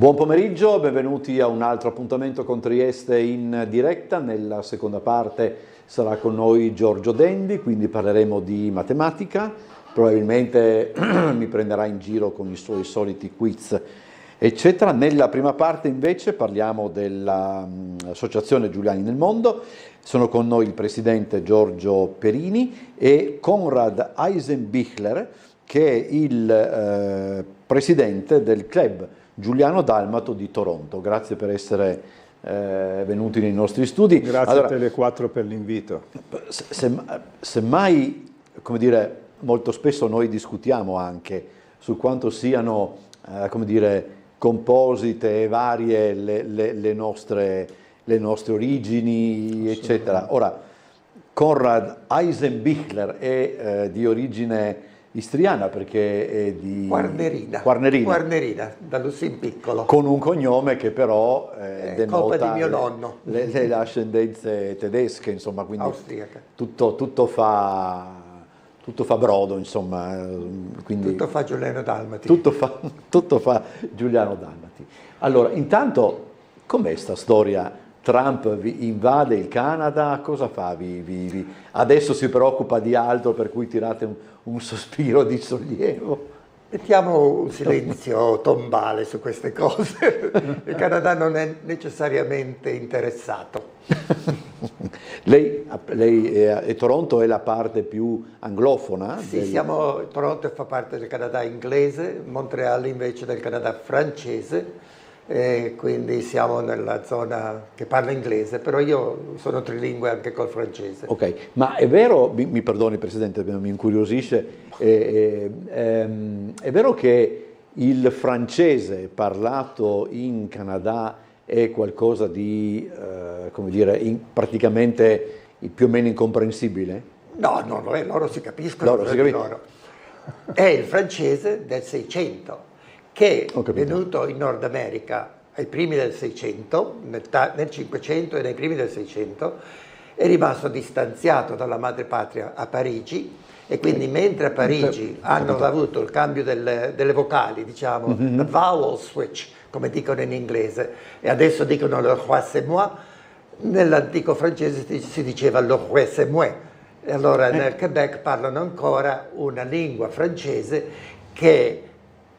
Buon pomeriggio, benvenuti a un altro appuntamento con Trieste in diretta. Nella seconda parte sarà con noi Giorgio Dendi, quindi parleremo di matematica. Probabilmente mi prenderà in giro con i suoi soliti quiz, eccetera. Nella prima parte invece parliamo dell'Associazione Giuliani nel Mondo. Sono con noi il presidente Giorgio Perini e Konrad Eisenbichler, che è il presidente del club Giuliano Dalmato di Toronto. Grazie per essere venuti nei nostri studi. Grazie a Tele4 per l'invito. Semmai, come dire, molto spesso noi discutiamo anche su quanto siano, come dire, composite e varie le nostre origini, eccetera. Ora, Konrad Eisenbichler è di origine istriana perché è di Quarnerina, da Lussin piccolo. Con un cognome che però denota colpa di mio nonno. le ascendenze tedesche, insomma, quindi austriaca. Tutto fa brodo, insomma. Quindi Tutto fa Giuliano Dalmati. Tutto fa Giuliano Dalmati. Allora, intanto, com'è sta storia? Trump invade il Canada, cosa fa? Adesso si preoccupa di altro, per cui tirate un sospiro di sollievo. Mettiamo un silenzio tombale su queste cose. Il Canada non è necessariamente interessato. Lei e Toronto è la parte più anglofona? Sì, Toronto fa parte del Canada inglese, Montreal invece del Canada francese. Quindi siamo nella zona che parla inglese, però io sono trilingue anche col francese. Ok, ma è vero, mi perdoni Presidente, mi incuriosisce, è vero che il francese parlato in Canada è qualcosa di, come dire, praticamente più o meno incomprensibile? No, non lo è, loro si capiscono. È il francese del 600. Che è venuto in Nord America ai primi del 600, nel 500 e nei primi del 600, è rimasto distanziato dalla madrepatria a Parigi e quindi mentre a Parigi hanno avuto il cambio delle vocali, diciamo, the vowel switch, come dicono in inglese, e adesso dicono le roi c'est moi, nell'antico francese si diceva le roi c'est moi. E allora nel Quebec parlano ancora una lingua francese che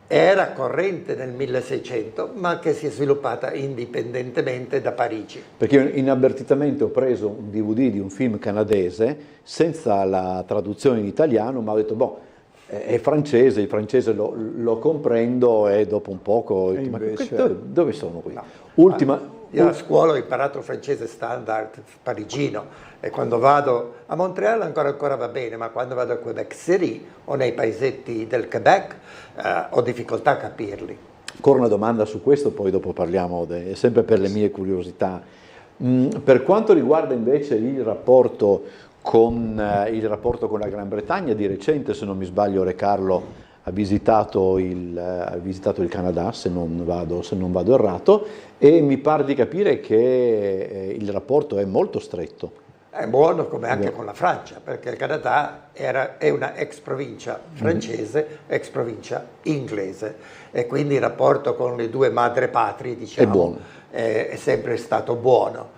era corrente nel 1600, ma che si è sviluppata indipendentemente da Parigi. Perché io inavvertitamente ho preso un DVD di un film canadese senza la traduzione in italiano, ma ho detto, boh, è francese, il francese lo comprendo e dopo un poco, ma dove sono qui? No. Io a scuola ho imparato il francese standard parigino e quando vado a Montreal ancora va bene, ma quando vado a Quebec City o nei paesetti del Quebec ho difficoltà a capirli. Ancora una domanda su questo, poi dopo parliamo, sempre per le mie curiosità. Per quanto riguarda invece il rapporto con la Gran Bretagna, di recente, se non mi sbaglio, Re Carlo ha visitato il Canada, se non vado errato, e mi pare di capire che il rapporto è molto stretto. È buono come anche con la Francia, perché il Canada è una ex provincia francese, ex provincia inglese, e quindi il rapporto con le due madrepatrie, diciamo, è buono. È sempre stato buono.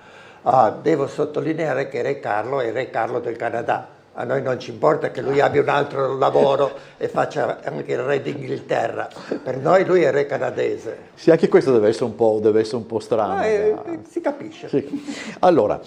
Devo sottolineare che Re Carlo è Re Carlo del Canada. A noi non ci importa che lui abbia un altro lavoro e faccia anche il re d'Inghilterra. Per noi lui è re canadese. Sì, anche questo deve essere un po' strano. Si capisce. Sì. Allora,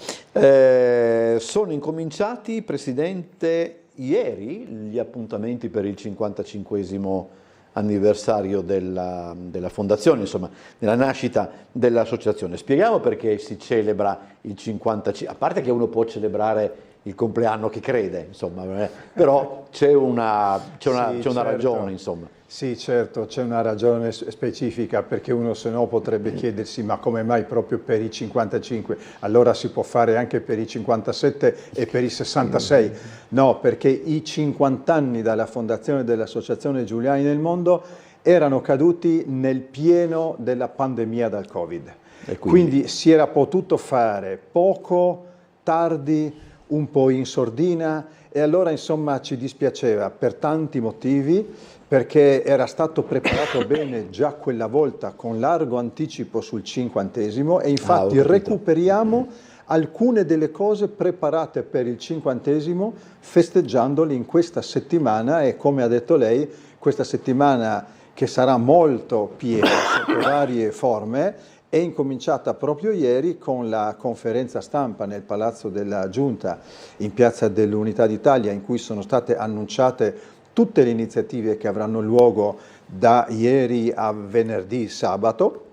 sono incominciati, Presidente, ieri gli appuntamenti per il 55esimo anniversario della fondazione, insomma, della nascita dell'associazione. Spieghiamo perché si celebra il 55, a parte che uno può celebrare il compleanno che crede, insomma, però c'è una ragione, insomma. Sì, certo, c'è una ragione specifica, perché uno se no potrebbe chiedersi ma come mai proprio per i 55? Allora si può fare anche per i 57 e per i 66. No, perché i 50 anni dalla fondazione dell'Associazione Giuliani nel Mondo erano caduti nel pieno della pandemia del Covid. Quindi si era potuto fare poco, tardi, un po' in sordina e allora insomma ci dispiaceva per tanti motivi, perché era stato preparato bene già quella volta con largo anticipo sul 50° e infatti recuperiamo alcune delle cose preparate per il 50° festeggiandole in questa settimana, e come ha detto lei, questa settimana che sarà molto piena sotto varie forme, è incominciata proprio ieri con la conferenza stampa nel Palazzo della Giunta in Piazza dell'Unità d'Italia, in cui sono state annunciate tutte le iniziative che avranno luogo da ieri a venerdì, sabato,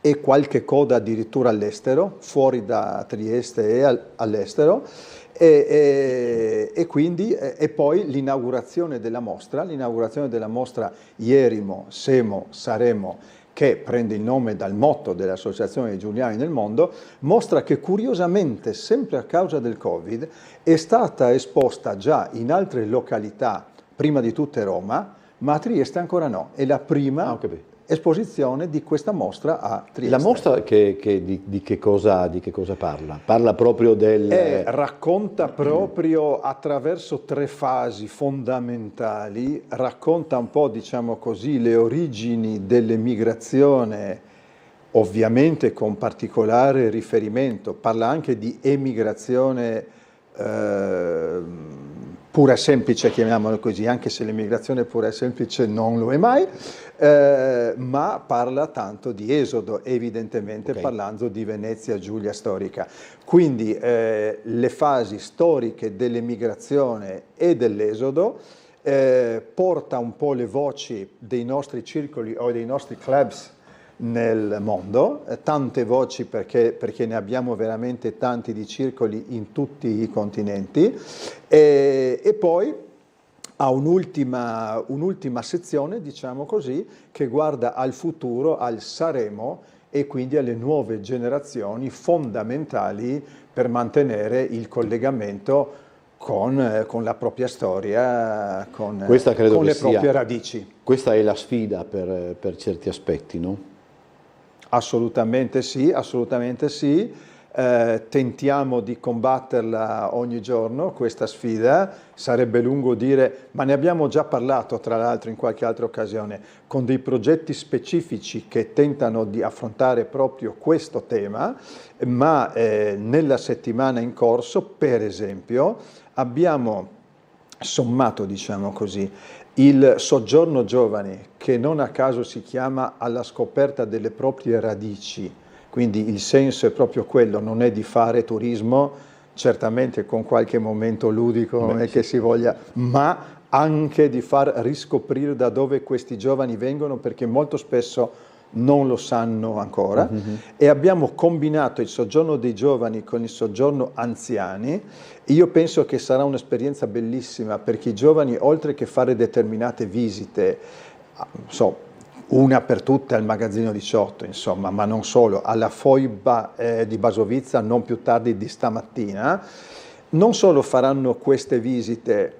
e qualche coda addirittura all'estero, fuori da Trieste e all'estero, e poi l'inaugurazione della mostra Ierimo, Semo, Saremo, che prende il nome dal motto dell'Associazione dei Giuliani nel mondo, mostra che curiosamente, sempre a causa del Covid, è stata esposta già in altre località, prima di tutte Roma, ma a Trieste ancora no. È la prima esposizione di questa mostra a Trieste. La mostra di che cosa parla? Parla proprio del... racconta proprio attraverso 3 fasi fondamentali, racconta un po', diciamo così, le origini dell'emigrazione, ovviamente con particolare riferimento, parla anche di emigrazione pura e semplice, chiamiamolo così, anche se l'emigrazione pura e semplice non lo è mai, ma parla tanto di esodo, evidentemente parlando di Venezia Giulia storica. Quindi le fasi storiche dell'emigrazione e dell'esodo, porta un po' le voci dei nostri circoli o dei nostri clubs nel mondo, tante voci perché ne abbiamo veramente tanti di circoli in tutti i continenti, e poi ha un'ultima sezione, diciamo così, che guarda al futuro, al Saremo, e quindi alle nuove generazioni fondamentali per mantenere il collegamento con la propria storia, con le proprie radici. Questa è la sfida per certi aspetti, no? Assolutamente sì, assolutamente sì. Tentiamo di combatterla ogni giorno, questa sfida. Sarebbe lungo dire, ma ne abbiamo già parlato tra l'altro in qualche altra occasione, con dei progetti specifici che tentano di affrontare proprio questo tema, ma nella settimana in corso, per esempio, abbiamo sommato, diciamo così, il soggiorno giovani, che non a caso si chiama alla scoperta delle proprie radici, quindi il senso è proprio quello, non è di fare turismo, certamente con qualche momento ludico, non è che si voglia, ma anche di far riscoprire da dove questi giovani vengono, perché molto spesso non lo sanno ancora, e abbiamo combinato il soggiorno dei giovani con il soggiorno anziani. Io penso che sarà un'esperienza bellissima, perché i giovani, oltre che fare determinate visite, una per tutte al Magazzino 18, insomma, ma non solo, alla foiba di Basovizza non più tardi di stamattina, non solo faranno queste visite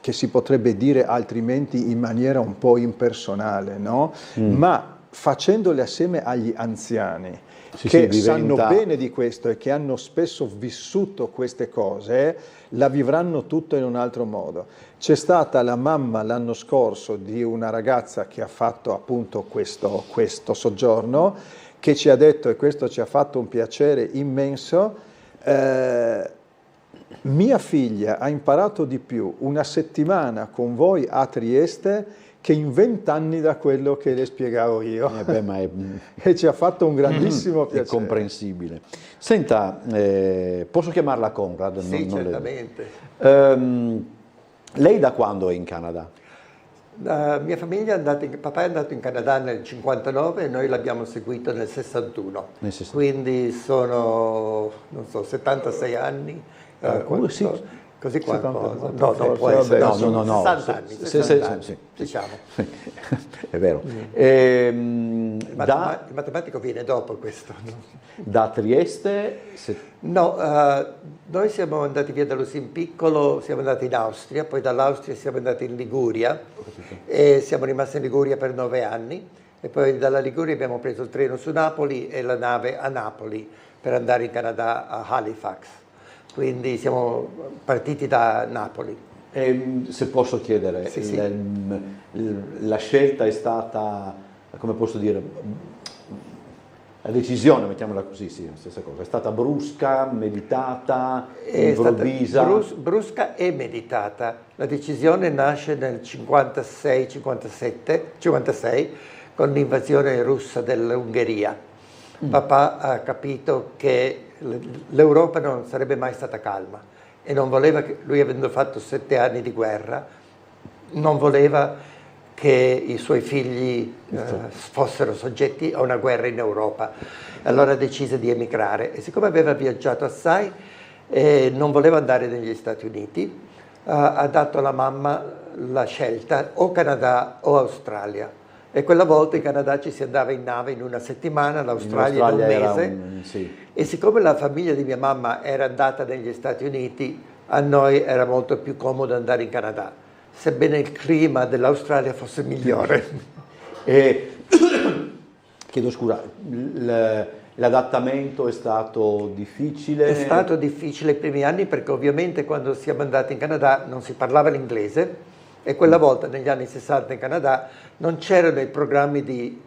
che si potrebbe dire altrimenti in maniera un po' impersonale, no? Ma facendole assieme agli anziani, che sanno bene di questo e che hanno spesso vissuto queste cose, la vivranno tutto in un altro modo. C'è stata la mamma l'anno scorso di una ragazza che ha fatto appunto questo soggiorno, che ci ha detto, e questo ci ha fatto un piacere immenso, mia figlia ha imparato di più una settimana con voi a Trieste che in 20 anni da quello che le spiegavo io. E ci ha fatto un grandissimo piacere. È comprensibile. Senta, posso chiamarla Conrad? Sì, certamente. Lei da quando è in Canada? Mia famiglia papà è andato in Canada nel 59 e noi l'abbiamo seguito nel 61. Quindi sono, non so, 76 anni. Sì. Così qualcosa. No, può essere. No, 60 anni. 60 anni, diciamo. È vero. Il matematico viene dopo questo. No? Da Trieste? No, noi siamo andati via da Lusin Piccolo, siamo andati in Austria, poi dall'Austria siamo andati in Liguria e siamo rimasti in Liguria per 9 anni e poi dalla Liguria abbiamo preso il treno su Napoli e la nave a Napoli per andare in Canada a Halifax. quindi siamo partiti da Napoli. Se posso chiedere, Sì. la scelta è stata, come posso dire, la decisione, mettiamola così, sì, la stessa cosa, è stata brusca, meditata, improvvisa? È stata brusca e meditata. La decisione nasce nel 56 con l'invasione russa dell'Ungheria. Papà ha capito che l'Europa non sarebbe mai stata calma e non voleva che, lui avendo fatto 7 anni di guerra, non voleva che i suoi figli fossero soggetti a una guerra in Europa. Allora decise di emigrare e siccome aveva viaggiato assai e non voleva andare negli Stati Uniti, ha dato alla mamma la scelta o Canada o Australia. E quella volta in Canada ci si andava in nave in una settimana, l'Australia in un mese. Sì. E siccome la famiglia di mia mamma era andata negli Stati Uniti, a noi era molto più comodo andare in Canada, sebbene il clima dell'Australia fosse migliore. Chiedo scusa, l'adattamento è stato difficile? È stato difficile i primi anni perché ovviamente quando siamo andati in Canada non si parlava l'inglese e quella volta negli anni 60 in Canada non c'erano i programmi di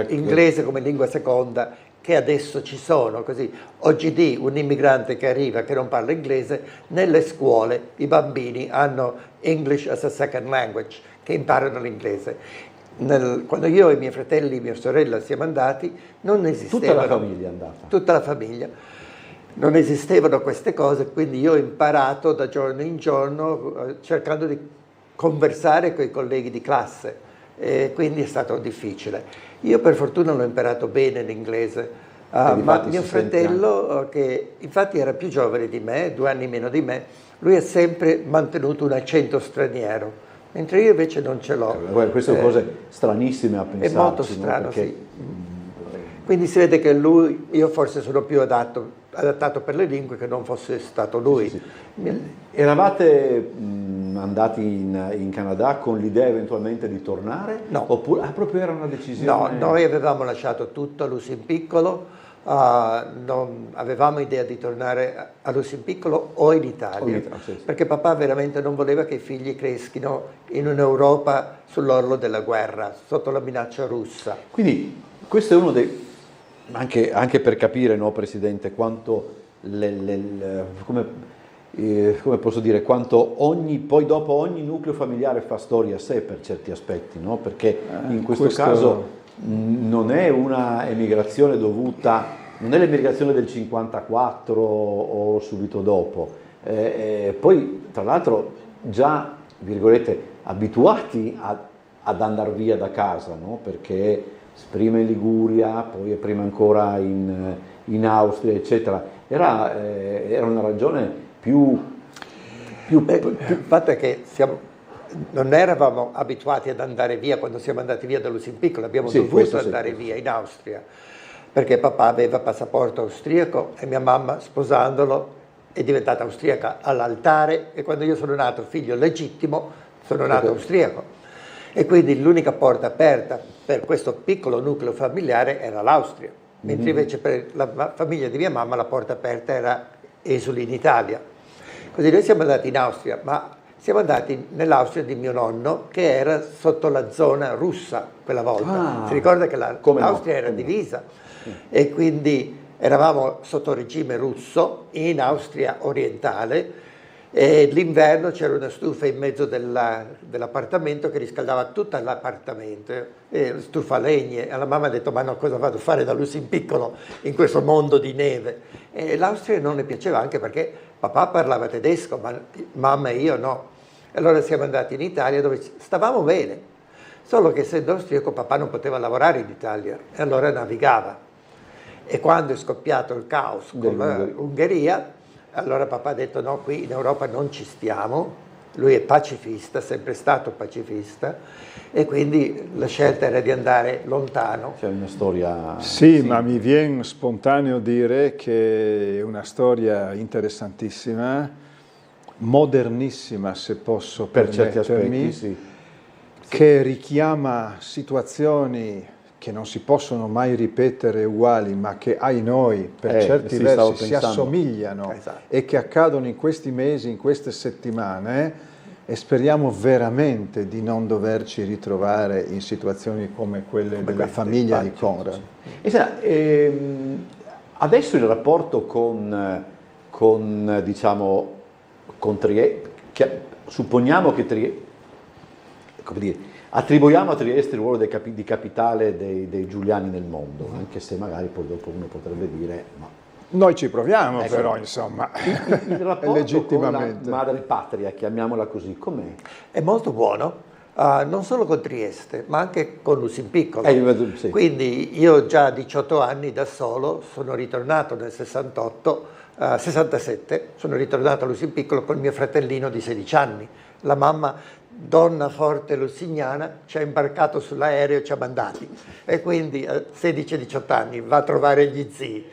inglese come lingua seconda che adesso ci sono, così OGD, un immigrante che arriva che non parla inglese, nelle scuole i bambini hanno English as a second language, che imparano l'inglese. Quando io e i miei fratelli e mia sorella siamo andati, non esistevano. Tutta la famiglia è andata? Tutta la famiglia. Non esistevano queste cose, quindi io ho imparato da giorno in giorno cercando di conversare con i colleghi di classe, quindi è stato difficile. Io per fortuna l'ho imparato bene l'inglese, ma mio fratello, che infatti era più giovane di me, 2 anni meno di me, lui ha sempre mantenuto un accento straniero, mentre io invece non ce l'ho. Queste sono cose stranissime a pensarci. È molto strano, no? Perché... sì. Quindi si vede che io forse sono più adattato per le lingue che non fosse stato lui. Sì. Eravate andati in Canada con l'idea eventualmente di tornare? No. Oppure proprio era una decisione? No, noi avevamo lasciato tutto a Lusimpiccolo, non avevamo idea di tornare a Lusimpiccolo o in Italia, sì. Perché papà veramente non voleva che i figli crescino in un'Europa sull'orlo della guerra, sotto la minaccia russa. Quindi questo è uno dei... Anche per capire, no, Presidente, quanto come posso dire, quanto poi dopo ogni nucleo familiare fa storia a sé per certi aspetti, no? Perché in questo caso non è una emigrazione dovuta, non è l'emigrazione del 54 o subito dopo, poi tra l'altro già, virgolette, abituati ad andare via da casa, no? Perché prima in Liguria, poi prima ancora in Austria, eccetera. Era una ragione il fatto è che non eravamo abituati ad andare via quando siamo andati via da Lusimpiccolo, abbiamo dovuto andare via in Austria, perché papà aveva passaporto austriaco e mia mamma, sposandolo, è diventata austriaca all'altare e quando io sono nato figlio legittimo sono nato austriaco. E quindi l'unica porta aperta per questo piccolo nucleo familiare era l'Austria, mentre invece per la famiglia di mia mamma la porta aperta era esuli in Italia. Così noi siamo andati in Austria, ma siamo andati nell'Austria di mio nonno che era sotto la zona russa quella volta. Si ricorda che l'Austria era divisa e quindi eravamo sotto regime russo in Austria orientale e l'inverno c'era una stufa in mezzo dell'appartamento che riscaldava tutto l'appartamento, stufa a legna. Alla mamma ha detto: ma no, cosa vado a fare da Lusimpiccolo in questo mondo di neve? E l'Austria non le piaceva, anche perché papà parlava tedesco, ma mamma e io no. Allora siamo andati in Italia dove stavamo bene, solo che essendo austriaco papà non poteva lavorare in Italia e allora navigava. E quando è scoppiato il caos con l'Ungheria, allora papà ha detto: no, qui in Europa non ci stiamo, lui è pacifista, sempre stato pacifista, e quindi la scelta era di andare lontano. C'è una storia... Sì, ma mi viene spontaneo dire che è una storia interessantissima, modernissima se posso per certi permettermi, aspetti, sì. Che richiama situazioni che non si possono mai ripetere uguali, ma che ai noi per certi versi si assomigliano, e che accadono in questi mesi, in queste settimane, e speriamo veramente di non doverci ritrovare in situazioni come quelle della famiglia di Conrad. Adesso il rapporto con Trieste, supponiamo che Trieste, come dire, attribuiamo a Trieste il ruolo di capitale dei giuliani nel mondo, anche se magari poi dopo uno potrebbe dire ma... Noi ci proviamo, però, insomma, il rapporto legittimamente. con la madre patria, chiamiamola così, com'è? È molto buono, non solo con Trieste, ma anche con Lusimpiccolo. Sì. Quindi io già a 18 anni da solo sono ritornato nel 67, sono ritornato a Lusimpiccolo con mio fratellino di 16 anni. La mamma, donna forte lusignana, ci ha imbarcato sull'aereo e ci ha mandati. E quindi a 16-18 anni va a trovare gli zii.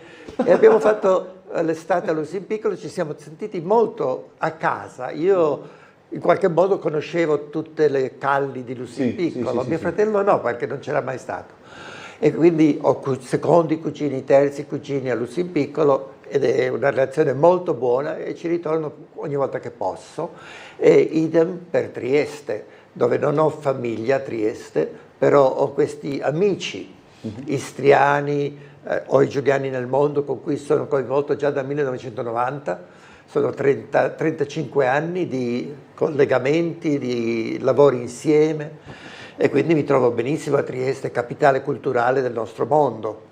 E abbiamo fatto l'estate a Lusimpiccolo, ci siamo sentiti molto a casa. Io in qualche modo conoscevo tutte le calli di Lusimpiccolo, mio fratello no, perché non c'era mai stato. E quindi ho secondi cugini, terzi cugini a Lusimpiccolo, ed è una relazione molto buona e ci ritorno ogni volta che posso. E idem per Trieste, dove non ho famiglia a Trieste, però ho questi amici istriani, ho i giuliani nel mondo con cui sono coinvolto già dal 1990, sono 35 anni di collegamenti, di lavori insieme, e quindi mi trovo benissimo a Trieste, capitale culturale del nostro mondo.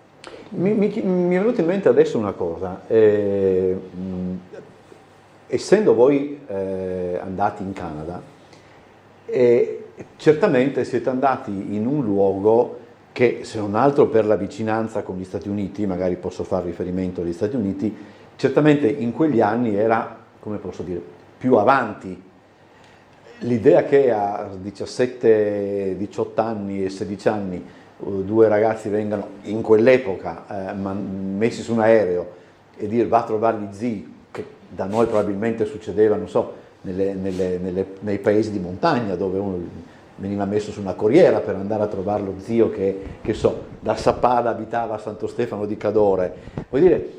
Mi è venuta in mente adesso una cosa, essendo voi andati in Canada, certamente siete andati in un luogo che, se non altro per la vicinanza con gli Stati Uniti, magari posso fare riferimento agli Stati Uniti, certamente in quegli anni era, come posso dire, più avanti. L'idea che a 17, 18 anni e 16 anni due ragazzi vengano in quell'epoca messi su un aereo e dire va a trovare gli zii, che da noi probabilmente succedeva, non so, nei paesi di montagna, dove uno veniva messo su una corriera per andare a trovare lo zio che so, da Sappada abitava a Santo Stefano di Cadore. Vuol dire,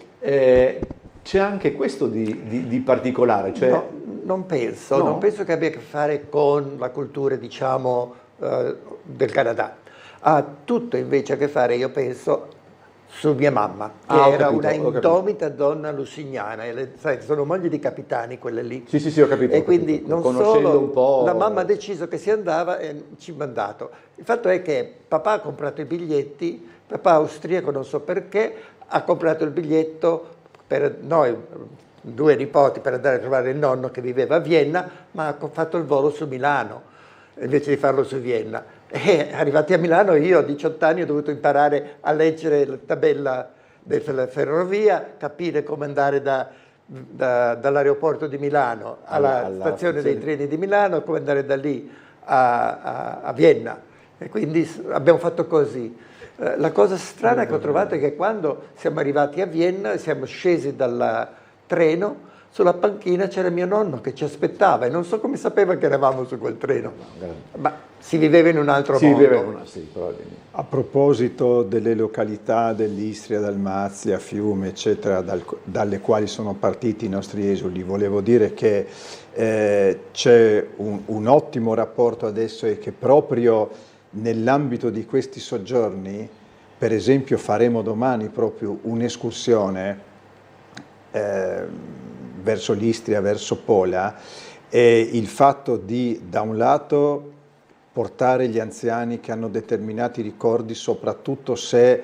c'è anche questo di particolare? Cioè... No, non penso che abbia a che fare con la cultura, diciamo, del Canada. Ha tutto invece a che fare, io penso, su mia mamma, che era una indomita donna lusignana, sai, sono mogli di capitani quelle lì. Sì, ho capito. E quindi non solo un po'... la mamma ha deciso che si andava e ci ha mandato. Il fatto è che papà ha comprato i biglietti, papà austriaco, non so perché, ha comprato il biglietto per noi, due nipoti, per andare a trovare il nonno che viveva a Vienna, ma ha fatto il volo su Milano, invece di farlo su Vienna. E arrivati a Milano io a 18 anni ho dovuto imparare a leggere la tabella della ferrovia, capire come andare dall'aeroporto di Milano alla stazione dei treni di Milano, come andare da lì a Vienna. E quindi abbiamo fatto così. La cosa strana che ho trovato è che quando siamo arrivati a Vienna, siamo scesi dal treno, sulla panchina c'era mio nonno che ci aspettava e non so come sapeva che eravamo su quel treno, ma si viveva in un altro mondo. A proposito delle località dell'Istria, Dalmazia, Fiume, eccetera, dalle quali sono partiti i nostri esuli, volevo dire che c'è un ottimo rapporto adesso e che proprio nell'ambito di questi soggiorni, per esempio faremo domani proprio un'escursione verso l'Istria, verso Pola, e il fatto di, da un lato, portare gli anziani che hanno determinati ricordi, soprattutto se,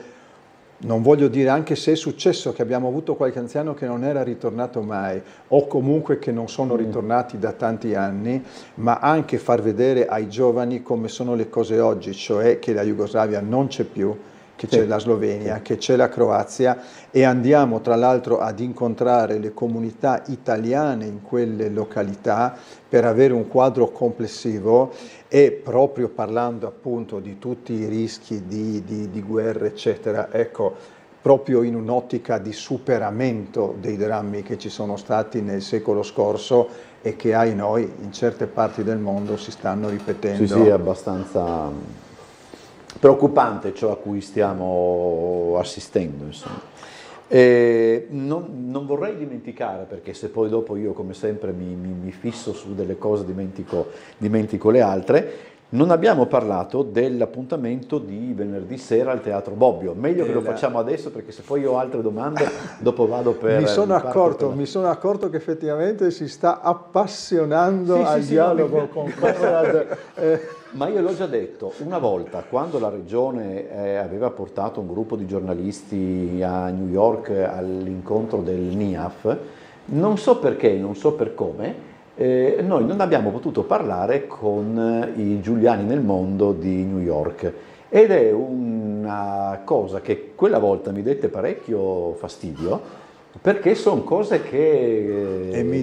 non voglio dire anche se è successo che abbiamo avuto qualche anziano che non era ritornato mai, o comunque che non sono ritornati da tanti anni, ma anche far vedere ai giovani come sono le cose oggi, cioè che la Jugoslavia non c'è più, che c'è la Slovenia, che c'è la Croazia, e andiamo tra l'altro ad incontrare le comunità italiane in quelle località per avere un quadro complessivo, e proprio parlando appunto di tutti i rischi di guerra eccetera, ecco, proprio in un'ottica di superamento dei drammi che ci sono stati nel secolo scorso e che ai noi in certe parti del mondo si stanno ripetendo. Sì, abbastanza preoccupante ciò a cui stiamo assistendo, insomma. Non vorrei dimenticare, perché se poi dopo io come sempre mi fisso su delle cose, dimentico le altre. Non abbiamo parlato dell'appuntamento di venerdì sera al Teatro Bobbio. Meglio che lo facciamo adesso, perché se poi ho altre domande dopo vado per... Mi sono accorto che effettivamente si sta appassionando al dialogo con Conrad. Ma io l'ho già detto, una volta quando la regione aveva portato un gruppo di giornalisti a New York all'incontro del NIAF, non so perché, non so per come, noi non abbiamo potuto parlare con i Giuliani nel mondo di New York, ed è una cosa che quella volta mi dette parecchio fastidio, perché sono cose che e mi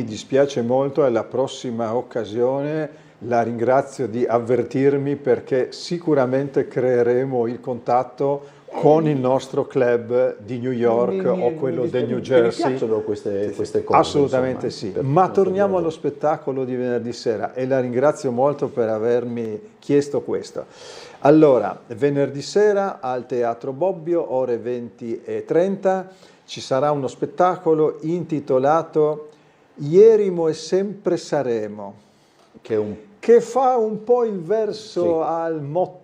dispiace molto. Alla prossima occasione la ringrazio di avvertirmi, perché sicuramente creeremo il contatto con il nostro club di New York o quello del New Jersey. Mi piacciono queste cose. Assolutamente insomma, sì. Ma torniamo allo spettacolo di venerdì sera, e la ringrazio molto per avermi chiesto questo. Allora, venerdì sera al Teatro Bobbio, ore 20:30, ci sarà uno spettacolo intitolato Ierimo e sempre saremo, che fa un po' il verso al motto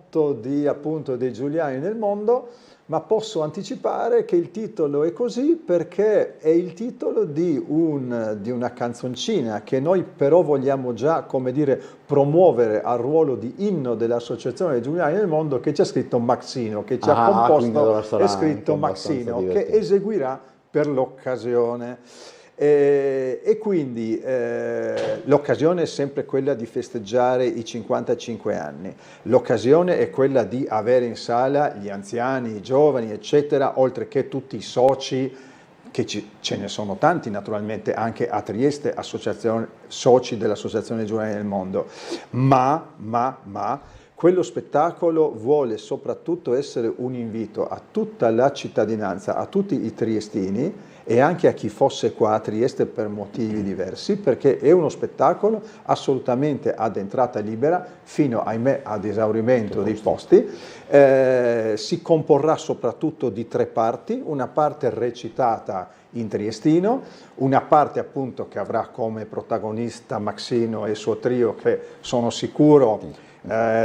appunto dei Giuliani nel mondo, ma posso anticipare che il titolo è così perché è il titolo di una canzoncina che noi però vogliamo già, come dire, promuovere al ruolo di inno dell'Associazione dei Giuliani nel mondo, che ci ha scritto Maxino, che ci ha composto e scritto Maxino, che eseguirà per l'occasione. E quindi l'occasione è sempre quella di festeggiare i 55 anni, l'occasione è quella di avere in sala gli anziani, i giovani, eccetera, oltre che tutti i soci, che ce ne sono tanti naturalmente anche a Trieste, soci dell'Associazione dei Giuliani del Mondo, ma quello spettacolo vuole soprattutto essere un invito a tutta la cittadinanza, a tutti i triestini e anche a chi fosse qua a Trieste per motivi diversi, perché è uno spettacolo assolutamente ad entrata libera fino, ahimè, ad esaurimento dei posti. Si comporrà soprattutto di 3 parti, una parte recitata in triestino, una parte appunto che avrà come protagonista Maxino e il suo trio, che sono sicuro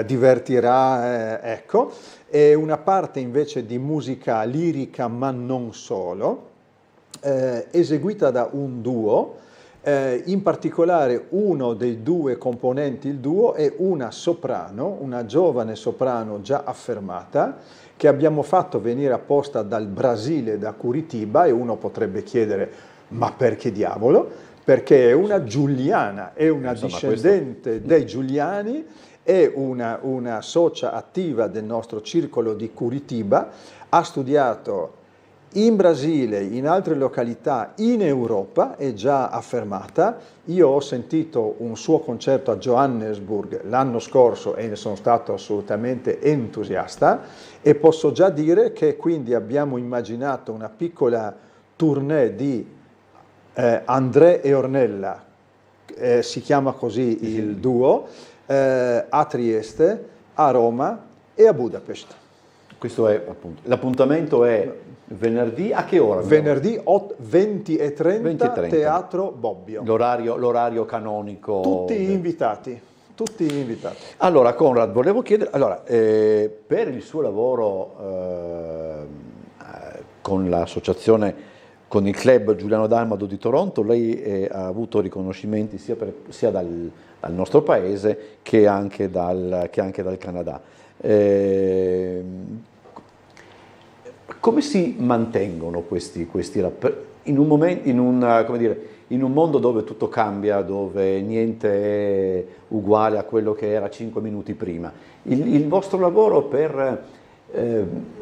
divertirà, ecco, e una parte invece di musica lirica, ma non solo, eseguita da un duo, in particolare uno dei 2 componenti il duo è una soprano, una giovane soprano già affermata, che abbiamo fatto venire apposta dal Brasile, da Curitiba, e uno potrebbe chiedere ma perché diavolo? Perché è una giuliana, è una discendente dei Giuliani, è una socia attiva del nostro circolo di Curitiba, ha studiato in Brasile, in altre località, in Europa, è già affermata. Io ho sentito un suo concerto a Johannesburg l'anno scorso e ne sono stato assolutamente entusiasta, e posso già dire che quindi abbiamo immaginato una piccola tournée di André e Ornella, si chiama così il duo, a Trieste, a Roma e a Budapest. Questo è appunto l'appuntamento è venerdì, a che ora? Venerdì 20:30, Teatro Bobbio. L'orario canonico. Tutti invitati. Allora Conrad, volevo chiedere, per il suo lavoro con l'associazione, con il club Giuliano Dalmado di Toronto, lei ha avuto riconoscimenti sia dal nostro paese che anche dal Canada. Come si mantengono questi in un mondo dove tutto cambia, dove niente è uguale a quello che era 5 minuti prima? Il vostro lavoro per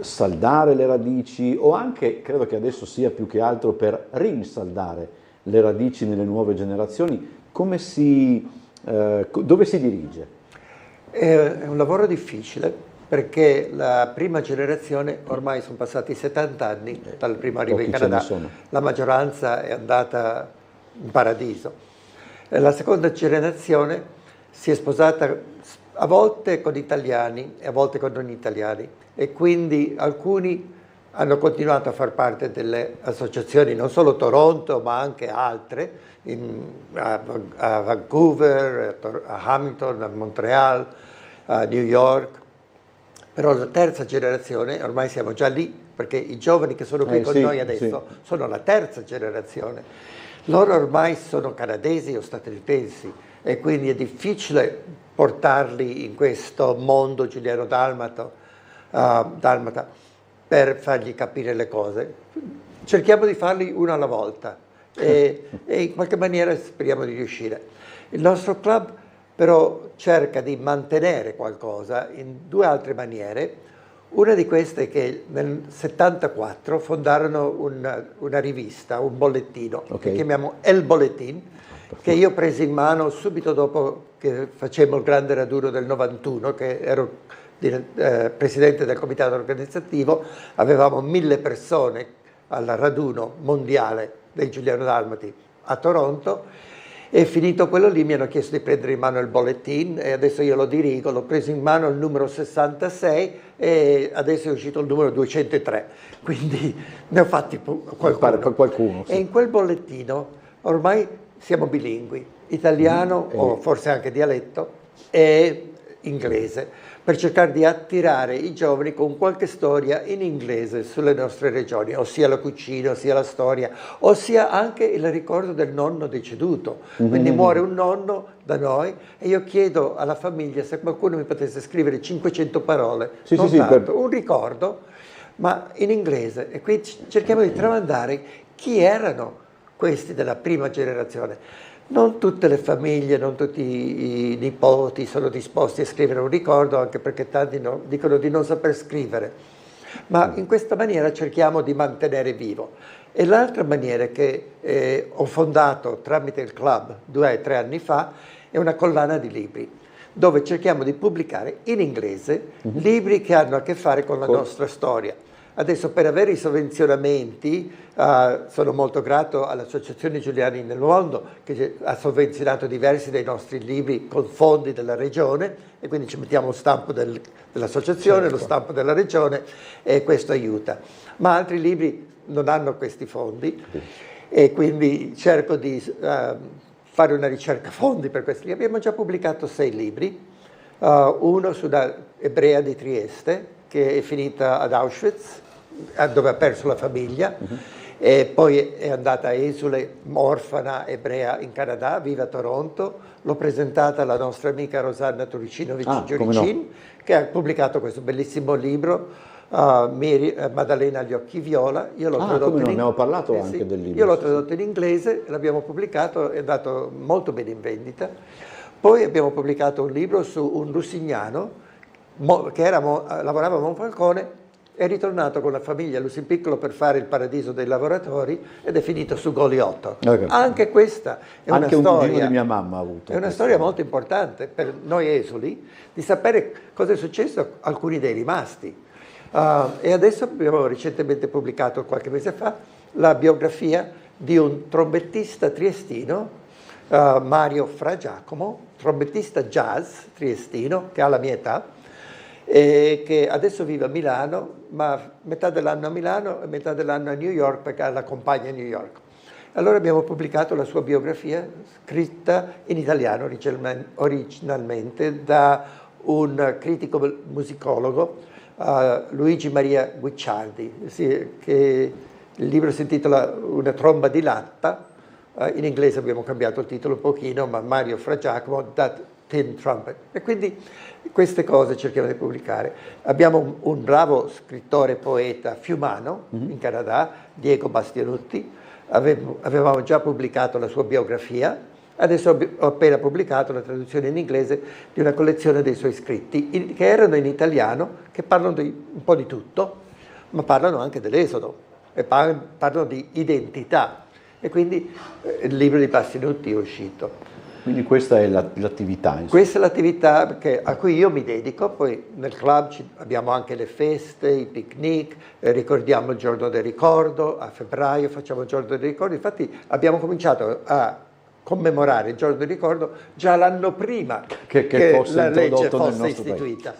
saldare le radici, o anche, credo che adesso sia più che altro per rinsaldare le radici nelle nuove generazioni, dove si dirige? È un lavoro difficile, perché la prima generazione, ormai sono passati 70 anni dal primo arrivo in Canada, la maggioranza è andata in paradiso. La seconda generazione si è sposata a volte con italiani e a volte con non italiani, e quindi alcuni hanno continuato a far parte delle associazioni, non solo Toronto ma anche altre, a Vancouver, a Hamilton, a Montreal, a New York. Però la terza generazione, ormai siamo già lì, perché i giovani che sono qui con noi adesso sono la terza generazione. Loro ormai sono canadesi o statunitensi e quindi è difficile portarli in questo mondo giuliano-dalmata per fargli capire le cose. Cerchiamo di farli uno alla volta e in qualche maniera speriamo di riuscire. Il nostro club però cerca di mantenere qualcosa in due altre maniere. Una di queste è che nel 1974 fondarono una rivista, un bollettino, che chiamiamo El Boletín, che io presi in mano subito dopo che facemmo il grande raduno del 91, che ero presidente del comitato organizzativo. Avevamo 1000 persone al raduno mondiale dei giuliano-dalmati a Toronto, e finito quello lì mi hanno chiesto di prendere in mano il bolletin e adesso io lo dirigo. L'ho preso in mano il numero 66 e adesso è uscito il numero 203, quindi ne ho fatti qualcuno. Sì. E in quel bollettino ormai siamo bilingui, italiano o forse anche dialetto e inglese, per cercare di attirare i giovani con qualche storia in inglese sulle nostre regioni, ossia la cucina, ossia la storia, ossia anche il ricordo del nonno deceduto. Quindi muore un nonno da noi e io chiedo alla famiglia se qualcuno mi potesse scrivere 500 parole, un ricordo, ma in inglese. E qui cerchiamo di tramandare chi erano questi della prima generazione. Non tutte le famiglie, non tutti i nipoti sono disposti a scrivere un ricordo, anche perché tanti dicono di non saper scrivere. Ma in questa maniera cerchiamo di mantenere vivo. E l'altra maniera che ho fondato tramite il club 2 o 3 anni fa è una collana di libri, dove cerchiamo di pubblicare in inglese libri che hanno a che fare con la nostra storia. Adesso per avere i sovvenzionamenti, sono molto grato all'Associazione Giuliani nel Mondo che ha sovvenzionato diversi dei nostri libri con fondi della regione e quindi ci mettiamo lo stampo dell'associazione, lo stampo della regione e questo aiuta. Ma altri libri non hanno questi fondi e quindi cerco di fare una ricerca fondi per questi libri. Abbiamo già pubblicato 6 libri, uno sulla ebrea di Trieste che è finita ad Auschwitz, dove ha perso la famiglia, e poi è andata a esule, orfana ebrea in Canada, vive a Toronto. L'ho presentata alla nostra amica Rosanna Turicino-Giuricin, che ha pubblicato questo bellissimo libro, Maddalena agli occhi viola. Io l'ho tradotto abbiamo parlato anche del libro. Io l'ho tradotto in inglese, l'abbiamo pubblicato, è andato molto bene in vendita. Poi abbiamo pubblicato un libro su un lusignano che lavorava a Monfalcone, è ritornato con la famiglia a Lusin Piccolo per fare il paradiso dei lavoratori ed è finito su Goliotto. Anche questa è una storia. Di mia mamma ha avuto. È una storia molto importante per noi esuli di sapere cosa è successo a alcuni dei rimasti. E adesso abbiamo recentemente pubblicato, qualche mese fa, la biografia di un trombettista triestino, Mario Fra Giacomo, trombettista jazz triestino che ha la mia età e che adesso vive a Milano, ma metà dell'anno a Milano e metà dell'anno a New York perché ha la compagna a New York. Allora abbiamo pubblicato la sua biografia scritta in italiano originalmente da un critico musicologo, Luigi Maria Guicciardi, che il libro si intitola Una tromba di latta, in inglese abbiamo cambiato il titolo un pochino, ma Mario Fra Giacomo, That Tin Trumpet. E quindi queste cose cerchiamo di pubblicare. Abbiamo un bravo scrittore poeta fiumano in Canada, Diego Bastianutti. Avevamo già pubblicato la sua biografia, adesso ho appena pubblicato la traduzione in inglese di una collezione dei suoi scritti che erano in italiano, che parlano un po' di tutto, ma parlano anche dell'esodo e parlano di identità. E quindi il libro di Bastianutti è uscito. Quindi questa è l'attività. Questa è l'attività a cui io mi dedico, poi nel club abbiamo anche le feste, i picnic, ricordiamo il giorno del ricordo, a febbraio facciamo il giorno del ricordo. Infatti abbiamo cominciato a commemorare il giorno del ricordo già l'anno prima che la legge fosse nel istituita.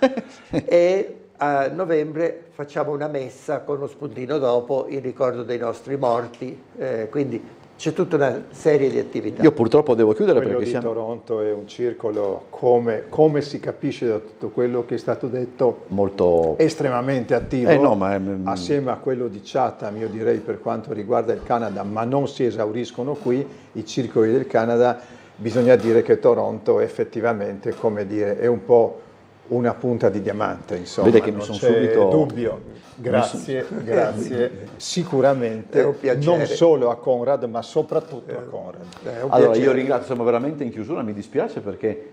E a novembre facciamo una messa con lo spuntino dopo in ricordo dei nostri morti, quindi c'è tutta una serie di attività. Io purtroppo devo chiudere quello perché di Toronto è un circolo, come si capisce da tutto quello che è stato detto, molto estremamente attivo, assieme a quello di Chatham, io direi, per quanto riguarda il Canada, ma non si esauriscono qui i circoli del Canada. Bisogna dire che Toronto effettivamente, come dire, è un po' una punta di diamante, insomma. Vede che mi sono subito dubbio. Grazie, sicuramente non solo a Conrad, ma soprattutto a Conrad. Allora io ringrazio, siamo veramente in chiusura, mi dispiace perché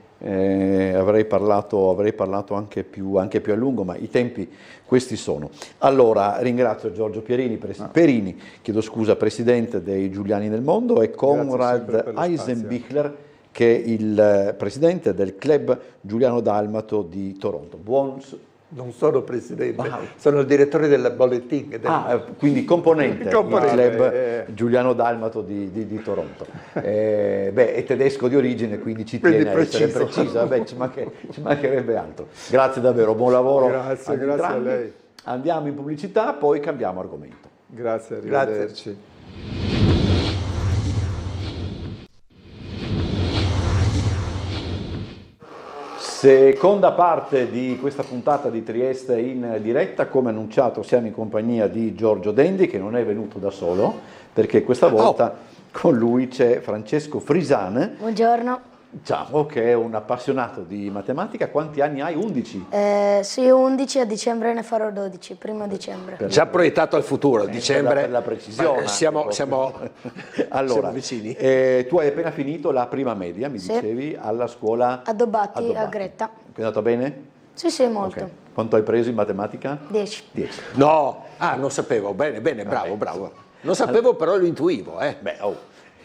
avrei parlato anche più a lungo, ma i tempi questi sono. Allora ringrazio Giorgio Perini, chiedo scusa, presidente dei Giuliani nel Mondo, e Conrad Eisenbichler, che è il presidente del club Giuliano Dalmato di Toronto. Non sono presidente, sono il direttore del bolletin. Quindi componente del club Giuliano Dalmato di Toronto. È tedesco di origine, quindi ci tiene a essere preciso. Ci mancherebbe altro. Grazie davvero, buon lavoro. Grazie a lei. Andiamo in pubblicità, poi cambiamo argomento. Grazie, arrivederci. Seconda parte di questa puntata di Trieste in diretta. Come annunciato siamo in compagnia di Giorgio Dendi, che non è venuto da solo, perché questa volta con lui c'è Francesco Frisane. Buongiorno. Ciao, che è un appassionato di matematica. Quanti anni hai? 11? Sì, 11, a dicembre ne farò 12, 1° dicembre. Già proiettato al futuro, dicembre. Per la precisione. Siamo allora, vicini. Tu hai appena finito la prima media, mi dicevi, alla scuola Adobbati a Gretta. È andata bene? Sì, molto. Okay. Quanto hai preso in matematica? 10. 10. No, non sapevo, bene, bravo. Non sapevo, però lo intuivo.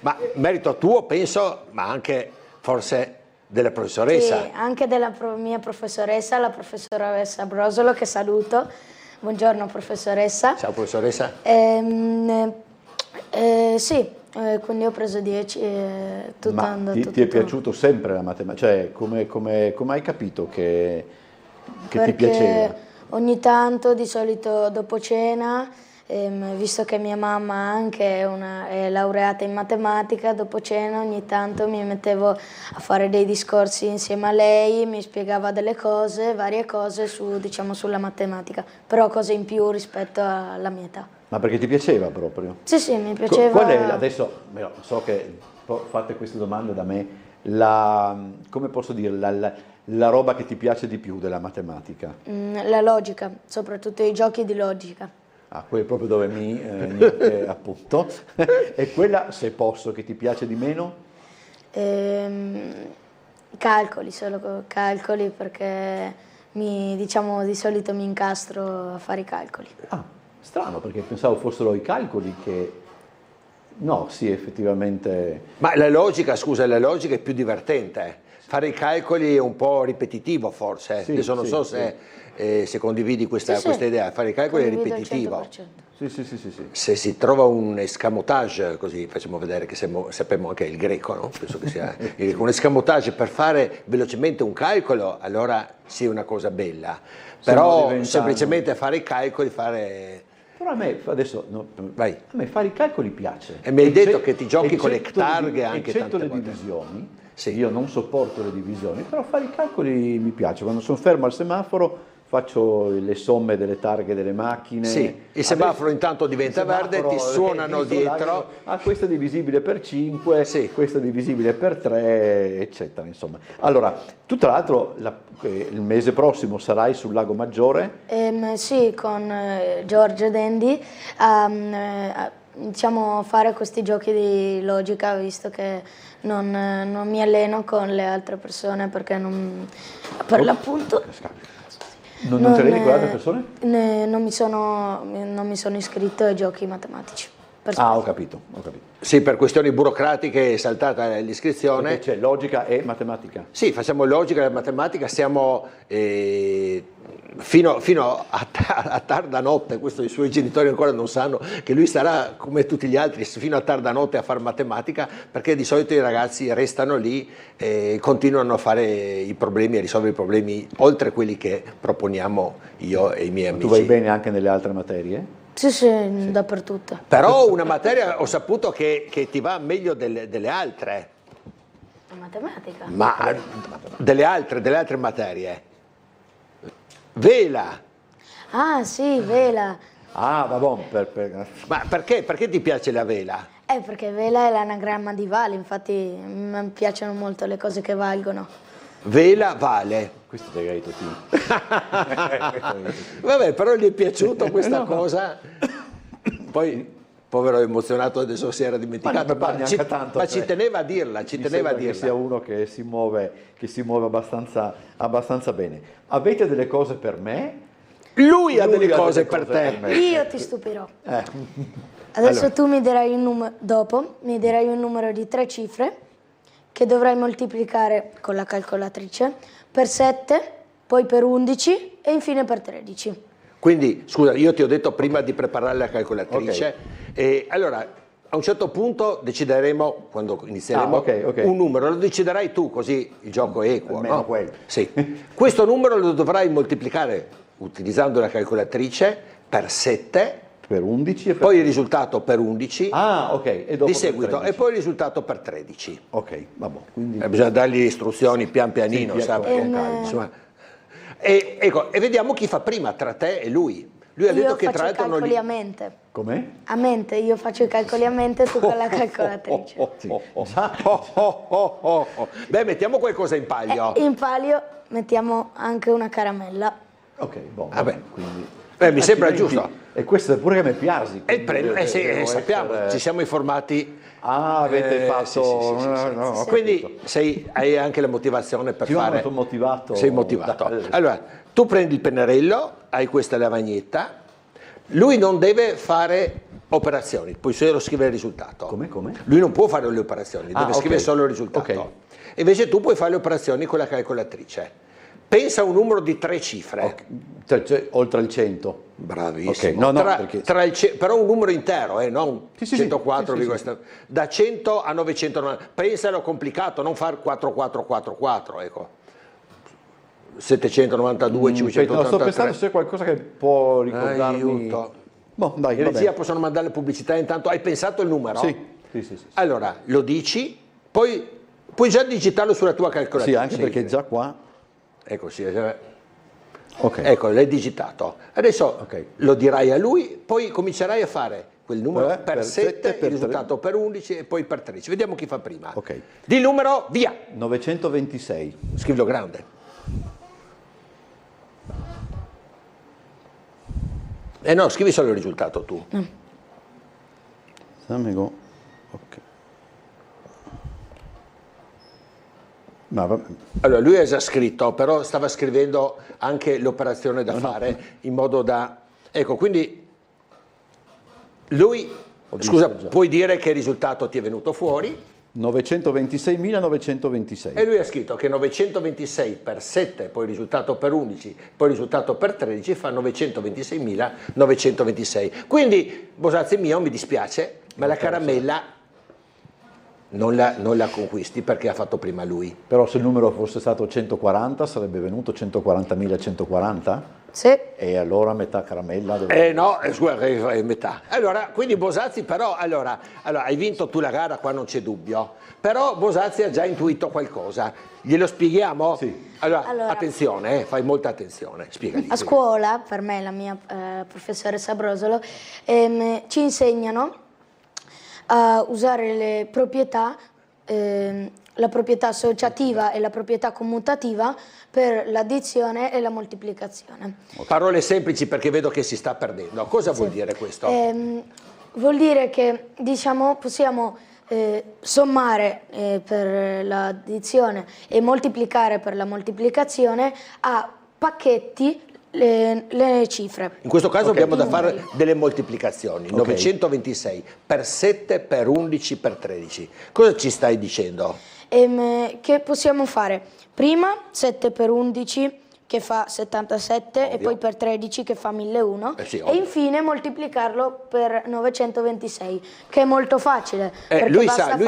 Ma merito tuo, penso, ma anche forse della professoressa. Sì, anche della mia professoressa, la professoressa Brosolo, che saluto. Buongiorno professoressa. Ciao professoressa. Sì, quindi ho preso 10. Ma ti è piaciuto sempre la matematica? Cioè, come hai capito che ti piaceva? Ogni tanto, di solito dopo cena, visto che mia mamma anche è laureata in matematica, dopo cena ogni tanto mi mettevo a fare dei discorsi insieme a lei, mi spiegava delle cose, varie cose sulla matematica, però cose in più rispetto alla mia età. Ma perché ti piaceva proprio? Sì, mi piaceva. Qual è adesso, so che fate queste domande da me, come posso dire, la roba che ti piace di più della matematica? La logica, soprattutto i giochi di logica. Quello è proprio dove mi appunto. E quella, se posso, che ti piace di meno? Calcoli, solo calcoli, perché di solito mi incastro a fare i calcoli. Strano, perché pensavo fossero i calcoli che... No, sì, effettivamente... Ma la logica è più divertente. Fare i calcoli è un po' ripetitivo, forse. Adesso non so se condividi questa idea. Fare i calcoli è ripetitivo. Sì. Se si trova un escamotage, così facciamo vedere che sappiamo anche il greco, no? Penso che sia un escamotage per fare velocemente un calcolo, allora sì, è una cosa bella. Però semplicemente fare i calcoli, Però a me adesso a me fare i calcoli piace. E mi hai detto che ti giochi con le targhe anche tante volte. Eccetto le divisioni. Sì. Io non sopporto le divisioni, però fare i calcoli mi piace. Quando sono fermo al semaforo faccio le somme delle targhe delle macchine. Sì, il semaforo intanto diventa verde, ti suonano dietro. Questo è divisibile per 5, questo è divisibile per 3, eccetera. Insomma. Allora, tu tra l'altro il mese prossimo sarai sul Lago Maggiore? Sì, con Giorgio Dendi. Fare questi giochi di logica, visto che non mi alleno con le altre persone, perché per l'appunto non ti alleni con le altre persone? Non mi sono iscritto ai giochi matematici. Ah, ho capito, ho capito. Sì, per questioni burocratiche è saltata l'iscrizione. Perché c'è logica e matematica. Sì, facciamo logica e matematica, siamo fino a tarda notte, questo i suoi genitori ancora non sanno, che lui sarà come tutti gli altri fino a tarda notte a fare matematica, perché di solito i ragazzi restano lì e continuano a fare i problemi, a risolvere i problemi, oltre quelli che proponiamo io e i miei amici. Tu vai bene anche nelle altre materie? Sì, dappertutto. Però una materia ho saputo che ti va meglio delle altre. La matematica? Ma delle altre materie. Vela. Ah, sì, vela. Ah, vabbè, Ma perché? Perché ti piace la vela? Perché vela è l'anagramma di vale, infatti mi piacciono molto le cose che valgono. Vela vale. Questo è segreto, sì. Vabbè, però gli è piaciuto questa cosa. Poi, povero emozionato, adesso si era dimenticato. Ma ci teneva a dirla, ci teneva a dirla. Che sia uno che si muove abbastanza bene. Avete delle cose per me? Lui ha delle cose per te. Io ti stupirò. Adesso allora, tu mi darai un numero, dopo mi darai un numero di 3 cifre che dovrai moltiplicare con la calcolatrice per 7, poi per 11 e infine per 13. Quindi, scusa, io ti ho detto prima di preparare la calcolatrice, okay. E allora a un certo punto decideremo, quando inizieremo, okay. un numero, lo deciderai tu, così il gioco è equo, almeno no? Quello. Sì. Questo numero lo dovrai moltiplicare utilizzando la calcolatrice per 7, per 11 e per poi il risultato per 11, e dopo di seguito, e poi il risultato per 13. Ok, vabbè. Quindi bisogna dargli istruzioni pian pianino, sì, sai? Insomma. E vediamo chi fa prima tra te e lui. Lui ha detto che tra l'altro non li... a mente. Com'è? A mente, io faccio i calcoli a mente, tu con la calcolatrice. Beh, mettiamo qualcosa in palio. In palio mettiamo anche una caramella. Ok, buono. Vabbè. Quindi... mi sembra giusto. E questo è pure che mi piace. E il premio, sappiamo, ci siamo informati. Ah, avete fatto... Sì. Quindi hai anche la motivazione per fare... Sono motivato. Sei motivato. Allora, tu prendi il pennarello, hai questa lavagnetta, lui non deve fare operazioni, puoi solo scrivere il risultato. Come? Lui non può fare le operazioni, deve scrivere solo il risultato. Okay. Invece tu puoi fare le operazioni con la calcolatrice. Pensa a un numero di 3 cifre. Cioè, oltre il 100. Bravissimo. Però un numero intero, non 104, da 100 a 990. Pensalo complicato, non far 4444, ecco. 792, 583. Sto pensando se c'è qualcosa che può ricordarmi. Aiuto. Dai, in regia possono mandare le pubblicità intanto. Hai pensato il numero? Sì. Allora, lo dici, poi puoi già digitarlo sulla tua calcolatrice. Sì, anche perché già qua... Ecco, sì. Ecco, l'hai digitato. Adesso lo dirai a lui, poi comincerai a fare quel numero per 7, il risultato per 11 e poi per 13. Vediamo chi fa prima. Di il numero, via! 926. Scrivilo grande. No, scrivi solo il risultato tu. Ok. Allora, lui ha già scritto, però stava scrivendo anche l'operazione da fare in modo da... Ecco, quindi lui... Scusa, puoi dire che risultato ti è venuto fuori? 926.926. E lui ha scritto che 926 per 7, poi il risultato per 11, poi il risultato per 13 fa 926.926. Quindi, Bosazzi mio, mi dispiace, ma la caramella... Non la conquisti perché ha fatto prima lui. Però se il numero fosse stato 140 sarebbe venuto 140.140? Sì. E allora metà caramella no, scusa, è metà. Allora, quindi Bosazzi però, allora, hai vinto tu la gara, qua non c'è dubbio. Però Bosazzi ha già intuito qualcosa. Glielo spieghiamo? Sì. Allora attenzione, fai molta attenzione, spiegagli. A scuola, per me, la mia professoressa Brosolo, ci insegnano a usare le proprietà, la proprietà associativa e la proprietà commutativa per l'addizione e la moltiplicazione. Parole semplici perché vedo che si sta perdendo. Cosa vuol dire questo? Vuol dire che possiamo sommare per l'addizione e moltiplicare per la moltiplicazione a pacchetti le cifre. In questo caso abbiamo da fare delle moltiplicazioni. 926 per 7 per 11 per 13. Cosa ci stai dicendo? Che possiamo fare? Prima 7 per 11 che fa 77 e poi per 13 che fa 1001 e infine moltiplicarlo per 926 che è molto facile. Lui sa,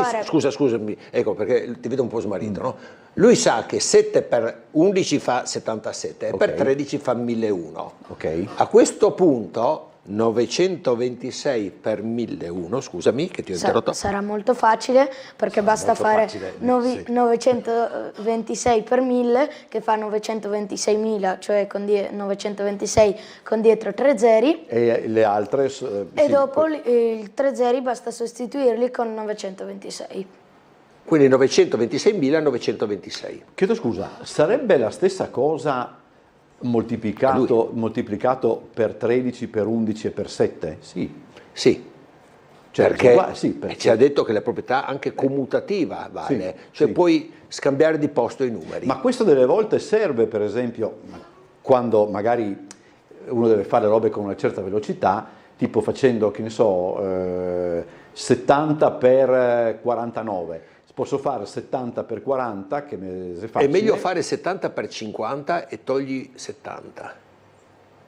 scusami, ecco perché ti vedo un po' smarrito, no? Lui sa che 7 per 11 fa 77 e per 13 fa 1001. A questo punto 926 per 1001, scusami che ti ho interrotto. Sarà molto facile perché basta fare 926 per 1000 che fa 926.000, cioè con 926 con dietro 3 zeri. E le altre? E dopo i 3 zeri basta sostituirli con 926. Quindi 926.926. Chiedo scusa, sarebbe la stessa cosa moltiplicato per 13, per 11 e per 7? Sì. Sì. Cioè, perché ci ha detto che la proprietà anche commutativa vale, cioè puoi scambiare di posto i numeri. Ma questo delle volte serve, per esempio, quando magari uno deve fare robe con una certa velocità, tipo facendo, che ne so, 70 per 49. Posso fare 70 per 40, che è facile. È meglio fare 70 per 50 e togli 70.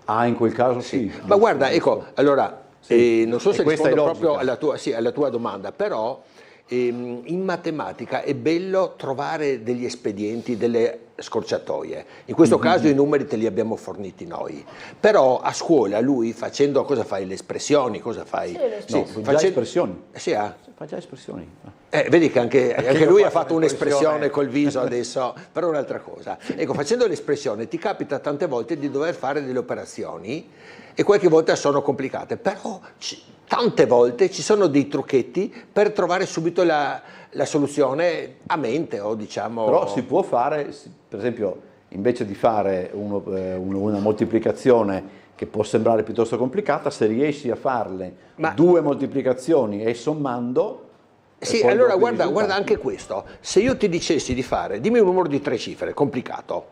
Ah, in quel caso sì. Ma guarda, ecco, allora, non so se rispondo proprio alla tua domanda, però in matematica è bello trovare degli espedienti, delle scorciatoie. In questo caso i numeri te li abbiamo forniti noi. Però a scuola lui facendo, cosa fai? Le espressioni, cosa fai? Sì, già espressioni. Fa già espressioni. Vedi che anche lui ha fatto un'espressione col viso adesso, però un'altra cosa. Ecco, facendo l'espressione ti capita tante volte di dover fare delle operazioni e qualche volta sono complicate, però tante volte ci sono dei trucchetti per trovare subito la soluzione a mente o diciamo... Però si può fare, per esempio, invece di fare una moltiplicazione che può sembrare piuttosto complicata, se riesci a farle due moltiplicazioni e sommando... Sì, allora guarda anche questo. Se io ti dicessi di fare, dimmi un numero di 3 cifre, complicato.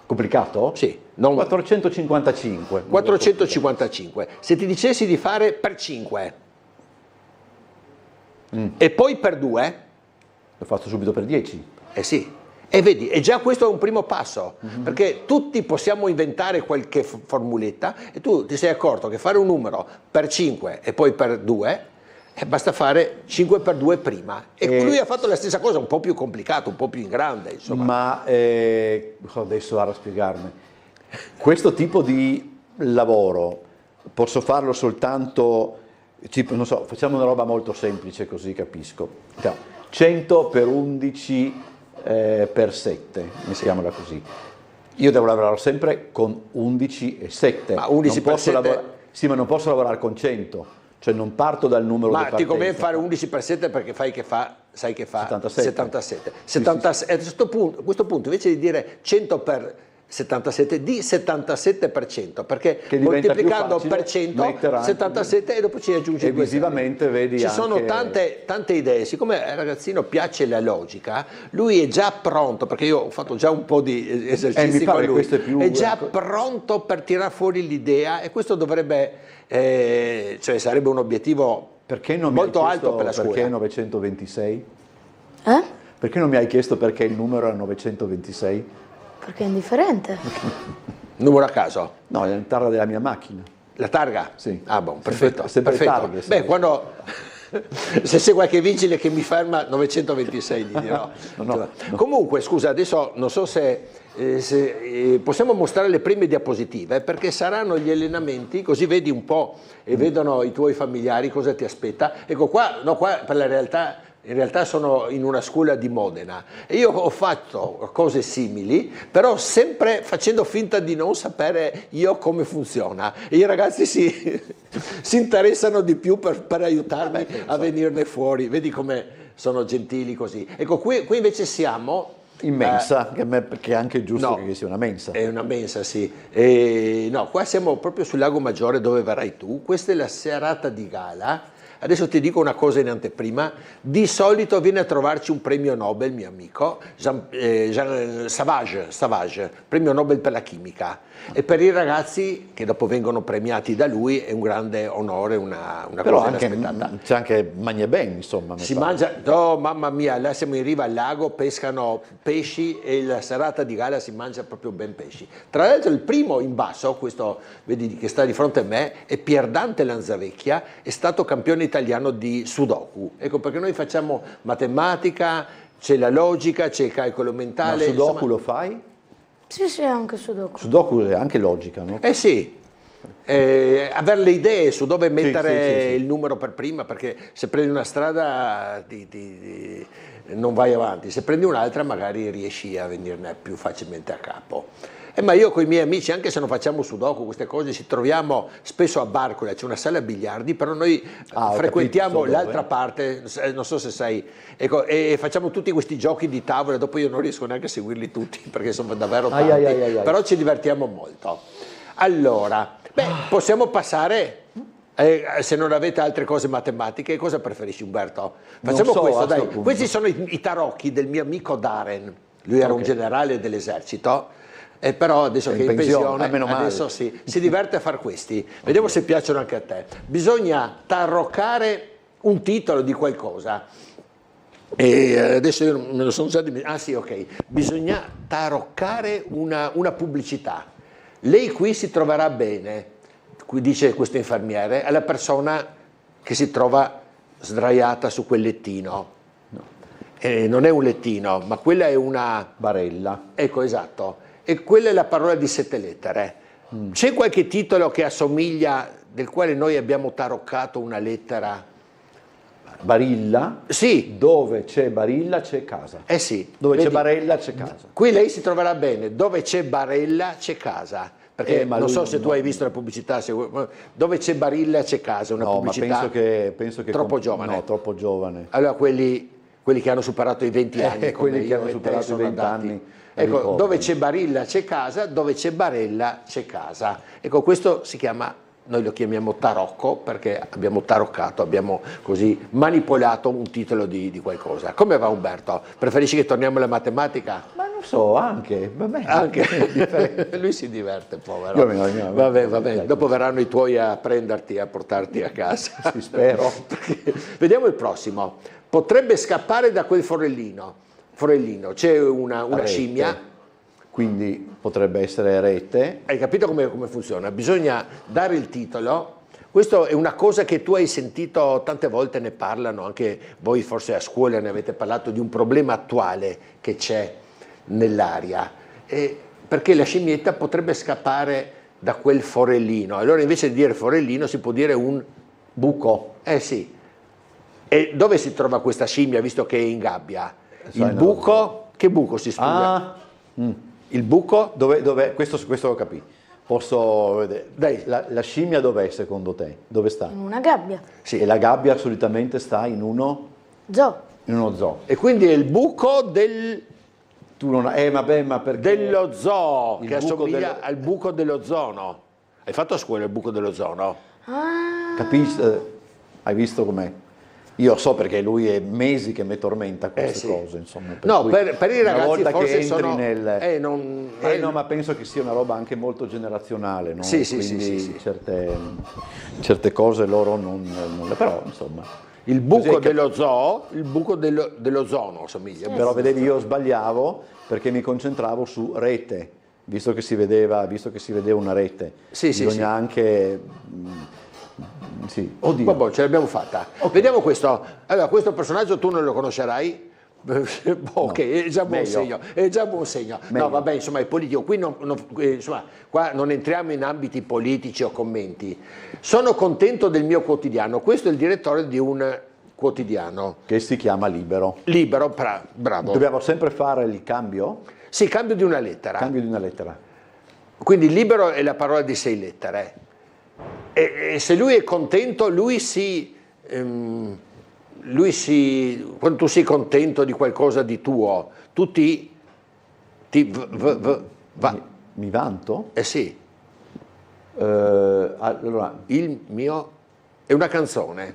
Complicato? Sì. 455. 455. Se ti dicessi di fare per 5 e poi per 2... Lo faccio subito per 10. Sì. E vedi, e già questo è un primo passo, perché tutti possiamo inventare qualche formuletta e tu ti sei accorto che fare un numero per 5 e poi per 2, basta fare 5 per 2 prima. E lui ha fatto la stessa cosa, un po' più complicato, un po' più in grande, insomma. Ma adesso a spiegarmi. Questo tipo di lavoro posso farlo soltanto, non so, facciamo una roba molto semplice così capisco. 100 per 11 per 7, mettiamola così. Io devo lavorare sempre con 11 e 7. Ma 11 per 7? Sì, ma non posso lavorare con 100. Cioè non parto dal numero di partenza. Ma ti conviene fare 11 per 7 perché sai che fa 77. Sì. A questo punto invece di dire 100 per 77 di 77%, perché moltiplicando per 100 77 e dopo ci aggiungi e visivamente vedi ci sono tante idee. Siccome al ragazzino piace la logica, lui è già pronto, perché io ho fatto già un po' di esercizi con lui, è già pronto per tirar fuori l'idea e questo dovrebbe cioè sarebbe un obiettivo molto alto per la scuola. Perché 926? Perché non mi hai chiesto perché il numero era 926? Perché è indifferente. Numero a caso? No, è la targa della mia macchina. La targa? Sì. Ah, bon, perfetto. Sempre targhe. Beh, quando... se c'è qualche vigile che mi ferma 926 gli dirò. No. Comunque, scusa, adesso non so se possiamo mostrare le prime diapositive, perché saranno gli allenamenti, così vedi un po' e vedono i tuoi familiari cosa ti aspetta. Ecco qua per la realtà... In realtà sono in una scuola di Modena e io ho fatto cose simili, però sempre facendo finta di non sapere io come funziona. E i ragazzi si interessano di più per aiutarmi a venirne fuori. Vedi come sono gentili così. Ecco, qui invece siamo... in mensa, che è anche giusto che sia una mensa. È una mensa, sì. No, qua siamo proprio sul Lago Maggiore dove verrai tu. Questa è la serata di gala. Adesso ti dico una cosa in anteprima, di solito viene a trovarci un premio Nobel, mio amico, Savage, premio Nobel per la chimica, e per i ragazzi che dopo vengono premiati da lui è un grande onore, una Però cosa anche, inaspettata. c'è anche mangia bene, insomma. Si mangia, no, mamma mia, là siamo in riva al lago, pescano pesci e la serata di gala si mangia proprio ben pesci. Tra l'altro il primo in basso, questo vedi che sta di fronte a me, è Pierdante Lanzavecchia, è stato campione italiano di Sudoku. Ecco perché noi facciamo matematica, c'è la logica, c'è il calcolo mentale. Ma Sudoku insomma. lo fai? Sì, anche Sudoku. Sudoku è anche logica, no? Eh sì, avere le idee su dove mettere sì. il numero per prima, perché se prendi una strada non vai avanti, se prendi un'altra magari riesci a venirne più facilmente a capo. Ma io con i miei amici, anche se non facciamo Sudoku, queste cose, ci troviamo spesso a Barcola, c'è una sala biliardi, però noi frequentiamo l'altra parte, non so se sai, ecco, e facciamo tutti questi giochi di tavola, dopo io non riesco neanche a seguirli tutti, perché sono davvero tanti, però ci divertiamo molto. Allora, possiamo passare, se non avete altre cose matematiche, cosa preferisci Umberto? Facciamo questo, dai. Questi sono i tarocchi del mio amico Darren, lui era un generale dell'esercito, però adesso che è in pensione, adesso si diverte a fare questi. Vediamo se piacciono anche a te. Bisogna taroccare un titolo di qualcosa. E adesso io me lo sono già dimenticato. Ah sì, ok. Bisogna taroccare una pubblicità. Lei qui si troverà bene, qui dice questo infermiere, alla persona che si trova sdraiata su quel lettino. Non è un lettino, ma quella è una barella. Ecco, esatto. E quella è la parola di 7 lettere. C'è qualche titolo che assomiglia, del quale noi abbiamo taroccato una lettera? Barilla? Sì. Dove c'è Barilla c'è casa. Eh sì. Dove c'è Barella c'è casa. Qui lei si troverà bene, dove c'è Barella c'è casa. Perché non so se tu hai visto la pubblicità, dove c'è Barilla c'è casa, una pubblicità ma penso che troppo giovane. No, troppo giovane. Allora quelli che hanno superato i 20 anni. Quelli che hanno superato i 20 anni. Ecco, dove c'è Barilla c'è casa, dove c'è Barella c'è casa. Ecco, questo si chiama, noi lo chiamiamo tarocco, perché abbiamo taroccato, abbiamo così manipolato un titolo di qualcosa. Come va Umberto? Preferisci che torniamo alla matematica? Ma non so, anche, vabbè. Anche. Lui si diverte, povero. Vabbè. Dopo verranno i tuoi a prenderti, a portarti a casa. Sì, spero. Vediamo il prossimo. Potrebbe scappare da quel forellino. C'è una scimmia. Quindi potrebbe essere rete. Hai capito come funziona? Bisogna dare il titolo. Questa è una cosa che tu hai sentito tante volte, ne parlano, anche voi forse a scuola ne avete parlato, di un problema attuale che c'è nell'aria. Perché la scimmietta potrebbe scappare da quel forellino. Allora invece di dire forellino si può dire un buco. Sì. E dove si trova questa scimmia, visto che è in gabbia? Il buco, che buco si sfuga? Il buco? Dove? Questo l'ho capito. Posso vedere? Dai. La scimmia dov'è secondo te? Dove sta? In una gabbia. Sì. E la gabbia solitamente sta in uno? Zoo. In uno zoo. E quindi è il buco del... Tu non... vabbè, ma perché... Dello zoo, che assomiglia al buco dell'ozono. Hai fatto a scuola il buco dell'ozono? Capisci? Hai visto com'è? Io so perché lui è mesi che mi tormenta queste cose, insomma. Per i ragazzi volta forse che entri sono... no, ma penso che sia una roba anche molto generazionale, no? Sì. Certe cose loro non le... Però, insomma... Il buco dello zoo, il buco dell'ozono somiglia. Però vedevi, io sbagliavo perché mi concentravo su rete, visto che si vedeva una rete. Bisogna anche... Sì. Oddio. Vabbè, ce l'abbiamo fatta. Okay. Vediamo questo. Allora, questo personaggio tu non lo conoscerai? Ok, no. È già buon segno. Meglio. No, vabbè, insomma, è politico. Qui qua non entriamo in ambiti politici o commenti. Sono contento del mio quotidiano. Questo è il direttore di un quotidiano. Che si chiama Libero. Libero, bravo. Dobbiamo sempre fare il cambio? Sì, cambio di una lettera. Cambio di una lettera. Quindi libero è la parola di 6 lettere. E se lui è contento, quando tu sei contento di qualcosa di tuo, tu mi vanto? Sì. Allora, il mio è una canzone.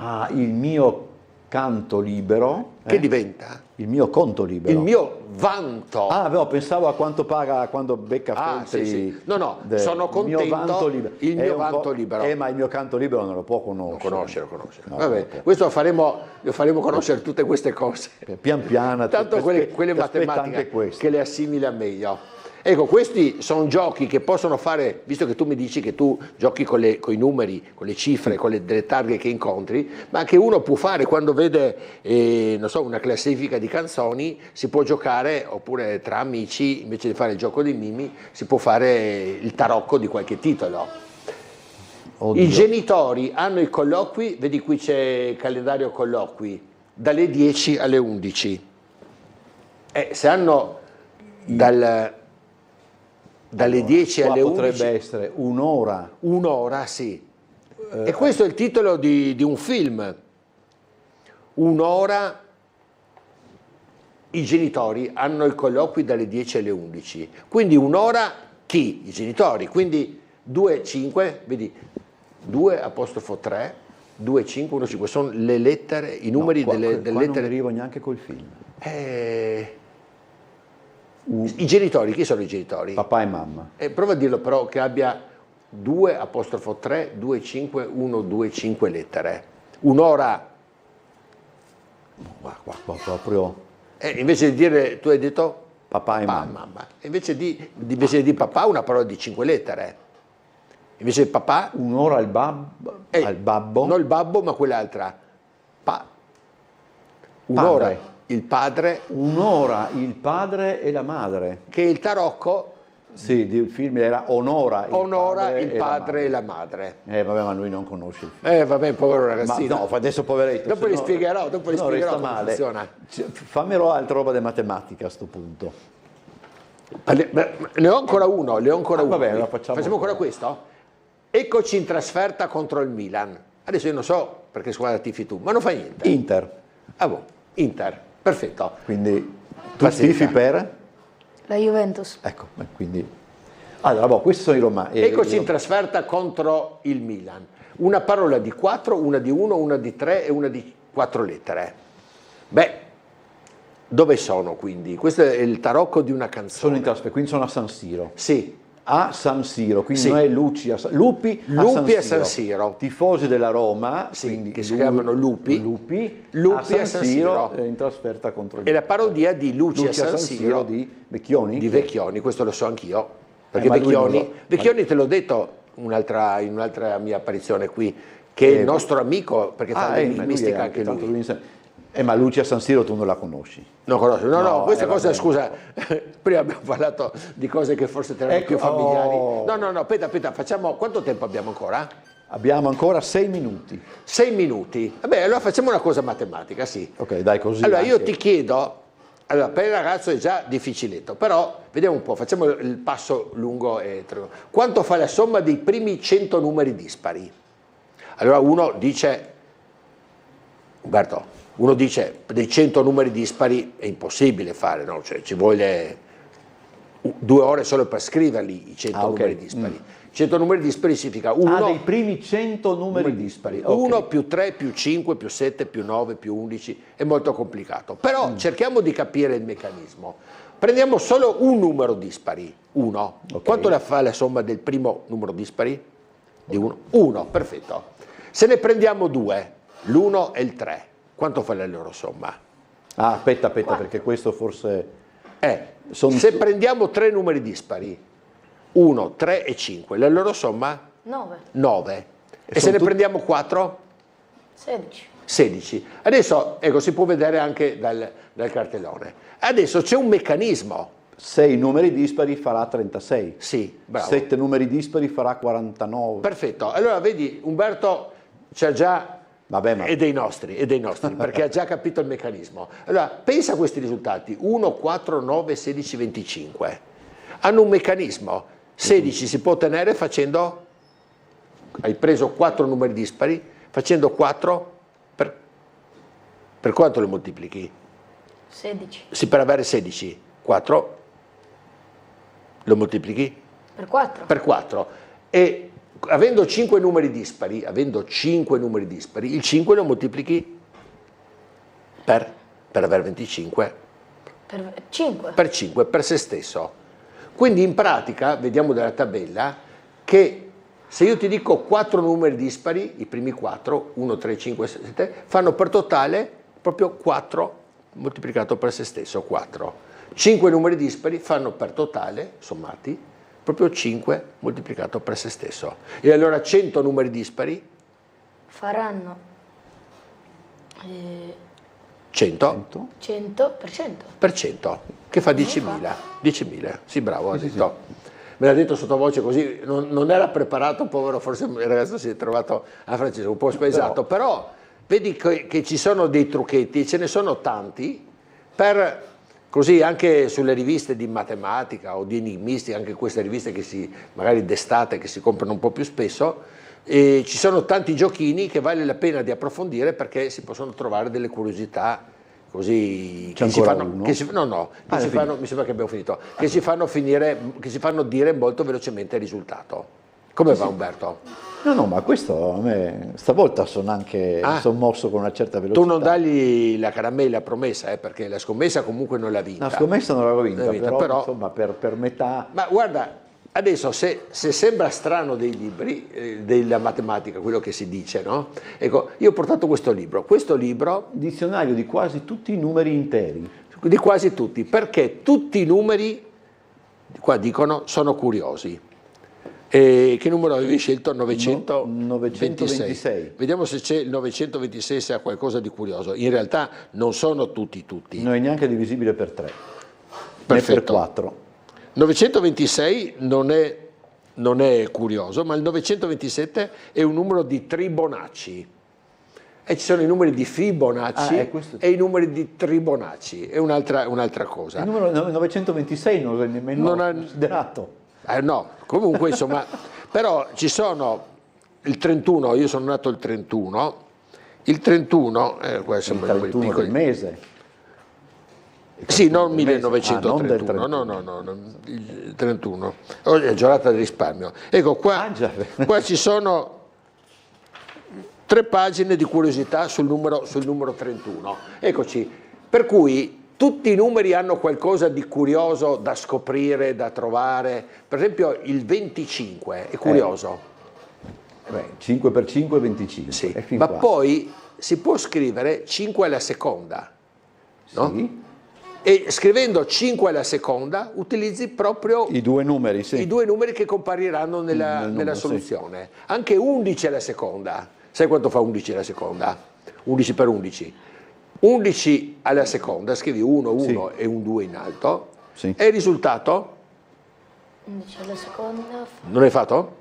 Ah, il mio canto libero. Che diventa? Il mio conto libero. Il mio vanto. Ah, pensavo a quanto paga quando becca Feltri. Sì. No, sono contento. Il mio vanto libero. Il mio vanto libero. Ma il mio canto libero non lo può conoscere. Lo conoscere. No, vabbè, okay. Questo lo faremo conoscere tutte queste cose. Pian piano. Tanto quelle matematiche che le assimila meglio. Ecco, questi sono giochi che possono fare, visto che tu mi dici che tu giochi con i numeri, con le cifre, con delle targhe che incontri, ma che uno può fare quando vede, non so, una classifica di canzoni, si può giocare, oppure tra amici, invece di fare il gioco dei mimi, si può fare il tarocco di qualche titolo. Oddio. I genitori hanno i colloqui, vedi qui c'è il calendario colloqui, dalle 10 alle 11. Se hanno dalle 10 alle 11 potrebbe essere un'ora. Un'ora, sì. E questo è il titolo di un film. Un'ora, i genitori hanno i colloqui dalle 10 alle 11. Quindi un'ora chi? I genitori. Quindi 2, 5, vedi, 2 apostrofo 3, 2, 5, 1, 5. Sono le lettere, i numeri delle lettere. Non arrivo neanche col film. I genitori, chi sono i genitori? Papà e mamma. Prova a dirlo però che abbia 2 apostrofo 3, 2, 5, 1, 2, 5 lettere. Un'ora. Qua proprio. Invece di dire, tu hai detto? Papà e mamma. Invece di papà una parola di 5 lettere. Invece di papà. Un'ora al babbo. Non il babbo, ma quell'altra. Un'ora. Padre. Il padre. Un'ora il padre e la madre. Che il tarocco. Sì, il film era Onora il padre e la madre. Vabbè, ma lui non conosce il film. Vabbè, povero ragazzino. Ma no, adesso poveretto. Dopo gli spiegherò resta male. Funziona. Fammelo altra roba di matematica a sto punto. Ne ho ancora uno, Vabbè, allora facciamo ancora questo? Eccoci in trasferta contro il Milan. Adesso io non so perché squadra tifi tu, ma non fa niente. Inter. Inter. Perfetto. Quindi tu tifi per? La Juventus. Ecco, quindi. Allora, questi sono i romani. Eccoci in trasferta contro il Milan. Una parola di 4, una di 1, una di 3 e una di 4 lettere. Dove sono quindi? Questo è il tarocco di una canzone. Sono in trasferta, quindi sono a San Siro. Sì. A San Siro, quindi non è Lupi a San Siro. Tifosi della Roma, quindi che si chiamano Lupi a San Siro in trasferta contro il Milan. E la parodia di Luci a San Siro di Vecchioni? Di Vecchioni, questo lo so anch'io, perché Vecchioni te l'ho detto in un'altra mia apparizione qui, che è il nostro amico, perché fa l'enigmistica anche lui. Ma Luci a San Siro tu non la conosci? Non conosci? No, questa cosa, scusa, prima abbiamo parlato di cose che forse te erano più familiari. No, aspetta, facciamo, quanto tempo abbiamo ancora? Abbiamo ancora 6 minuti. 6 minuti? Vabbè, allora facciamo una cosa matematica, sì. Ok, dai, così. Allora io ti chiedo, per il ragazzo è già difficiletto, però vediamo un po', facciamo il passo lungo e quanto fa la somma dei primi 100 numeri dispari? Allora uno dice, Umberto, dei 100 numeri dispari è impossibile fare, no? Cioè ci vuole 2 ore solo per scriverli i 100 numeri dispari. 100 numeri dispari significa 1. Dei primi 100 numeri dispari. 1 più 3 più 5 più 7 più 9 più 11 è molto complicato. Però cerchiamo di capire il meccanismo. Prendiamo solo un numero dispari, 1. Quanto fa la somma del primo numero dispari? Di 1? 1, perfetto. Se ne prendiamo 2, l'1 e il 3. Quanto fa la loro somma? Aspetta, perché questo forse. Se prendiamo 3 numeri dispari, 1, 3 e 5, la loro somma? 9. E se ne prendiamo 4? 16. Adesso, si può vedere anche dal cartellone. Adesso c'è un meccanismo. 6 numeri dispari farà 36. Sì, bravo. 7 numeri dispari farà 49. Perfetto. Allora, vedi, Umberto c'ha già. È dei nostri, perché ha già capito il meccanismo. Allora, pensa a questi risultati, 1, 4, 9, 16, 25. Hanno un meccanismo, 16 si può ottenere facendo, hai preso 4 numeri dispari, facendo 4, per quanto lo moltiplichi? 16. Sì, per avere 16, 4, lo moltiplichi? Per 4. Per 4. E avendo 5 numeri dispari, il 5 lo moltiplichi per avere 25. Per 5. Per 5, per se stesso. Quindi in pratica, vediamo dalla tabella, che se io ti dico 4 numeri dispari, i primi 4, 1, 3, 5, 7, fanno per totale proprio 4 moltiplicato per se stesso, 4. 5 numeri dispari fanno per totale, sommati, proprio 5 moltiplicato per se stesso. E allora 100 numeri dispari faranno 100 per 100. Che fa 10.000. 10.000, sì, bravo, ha detto. Me l'ha detto sottovoce così, non era preparato, povero, forse il ragazzo si è trovato a Francesco un po' spaesato, però vedi che ci sono dei trucchetti, ce ne sono tanti, per così anche sulle riviste di matematica o di enigmistica, anche queste riviste che magari d'estate, che si comprano un po' più spesso, e ci sono tanti giochini che vale la pena di approfondire perché si possono trovare delle curiosità così mi sembra che abbiamo finito, che si fanno dire molto velocemente il risultato. Come va Umberto? No, ma questo a me stavolta sono mosso con una certa velocità. Tu non dagli la caramella promessa, perché la scommessa comunque non l'ha vinta. La scommessa non l'avevo vinta, però insomma per metà. Ma guarda, adesso se sembra strano dei libri della matematica, quello che si dice, no? Ecco, io ho portato questo libro, dizionario di quasi tutti i numeri interi. Di quasi tutti, perché tutti i numeri, qua dicono, sono curiosi. E che numero avevi scelto? 926. Vediamo se c'è il 926, se ha qualcosa di curioso. In realtà non sono tutti. Non è neanche divisibile per 3, perfetto. Né per 4. 926 non è curioso, ma il 927 è un numero di Tribonacci. E ci sono i numeri di Fibonacci e i numeri di Tribonacci, è un'altra cosa. Il numero 926 non è nemmeno considerato. No, comunque insomma, però ci sono il 31, io sono nato il 31, il 31 del mese. Sì, non 1931, no, il 31, oggi è giornata del risparmio. Ecco, qua ci sono 3 pagine di curiosità sul numero 31, eccoci, per cui tutti i numeri hanno qualcosa di curioso da scoprire, da trovare. Per esempio il 25 è curioso. 5 per 5 è 25. Sì. Ma poi si può scrivere 5 alla seconda, no? Sì. E scrivendo 5 alla seconda utilizzi proprio i due numeri che compariranno nella soluzione. Sì. Anche 11 alla seconda. Sai quanto fa 11 alla seconda? 11 per 11. 11 alla seconda, scrivi 1 sì. e un 2 in alto, sì. E il risultato? 11 alla seconda. Non hai fatto?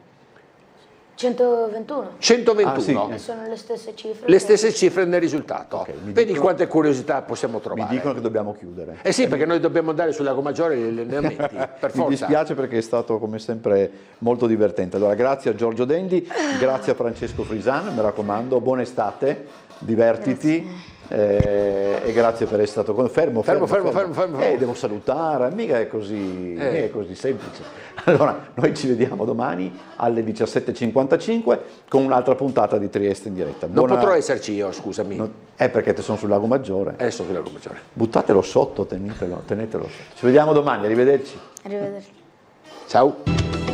121. 121. Sì. Sono le stesse cifre. Le stesse cifre nel risultato. Okay, vedi quante curiosità possiamo trovare. Mi dicono che dobbiamo chiudere. Sì, perché noi dobbiamo andare sul Lago Maggiore agli allenamenti, per forza. Mi dispiace perché è stato come sempre molto divertente. Allora grazie a Giorgio Dendi, grazie a Francesco Frisan, mi raccomando, buona estate, divertiti. E grazie per essere stato con fermo. Devo salutare, mica è così semplice. Allora noi ci vediamo domani alle 17:55 con un'altra puntata di Trieste in diretta. Non potrò esserci io, scusami. Perché te sono sul Lago Maggiore. Sono sul Lago Maggiore. Buttatelo sotto, tenetelo sotto. Ci vediamo domani, arrivederci. Arrivederci. Ciao.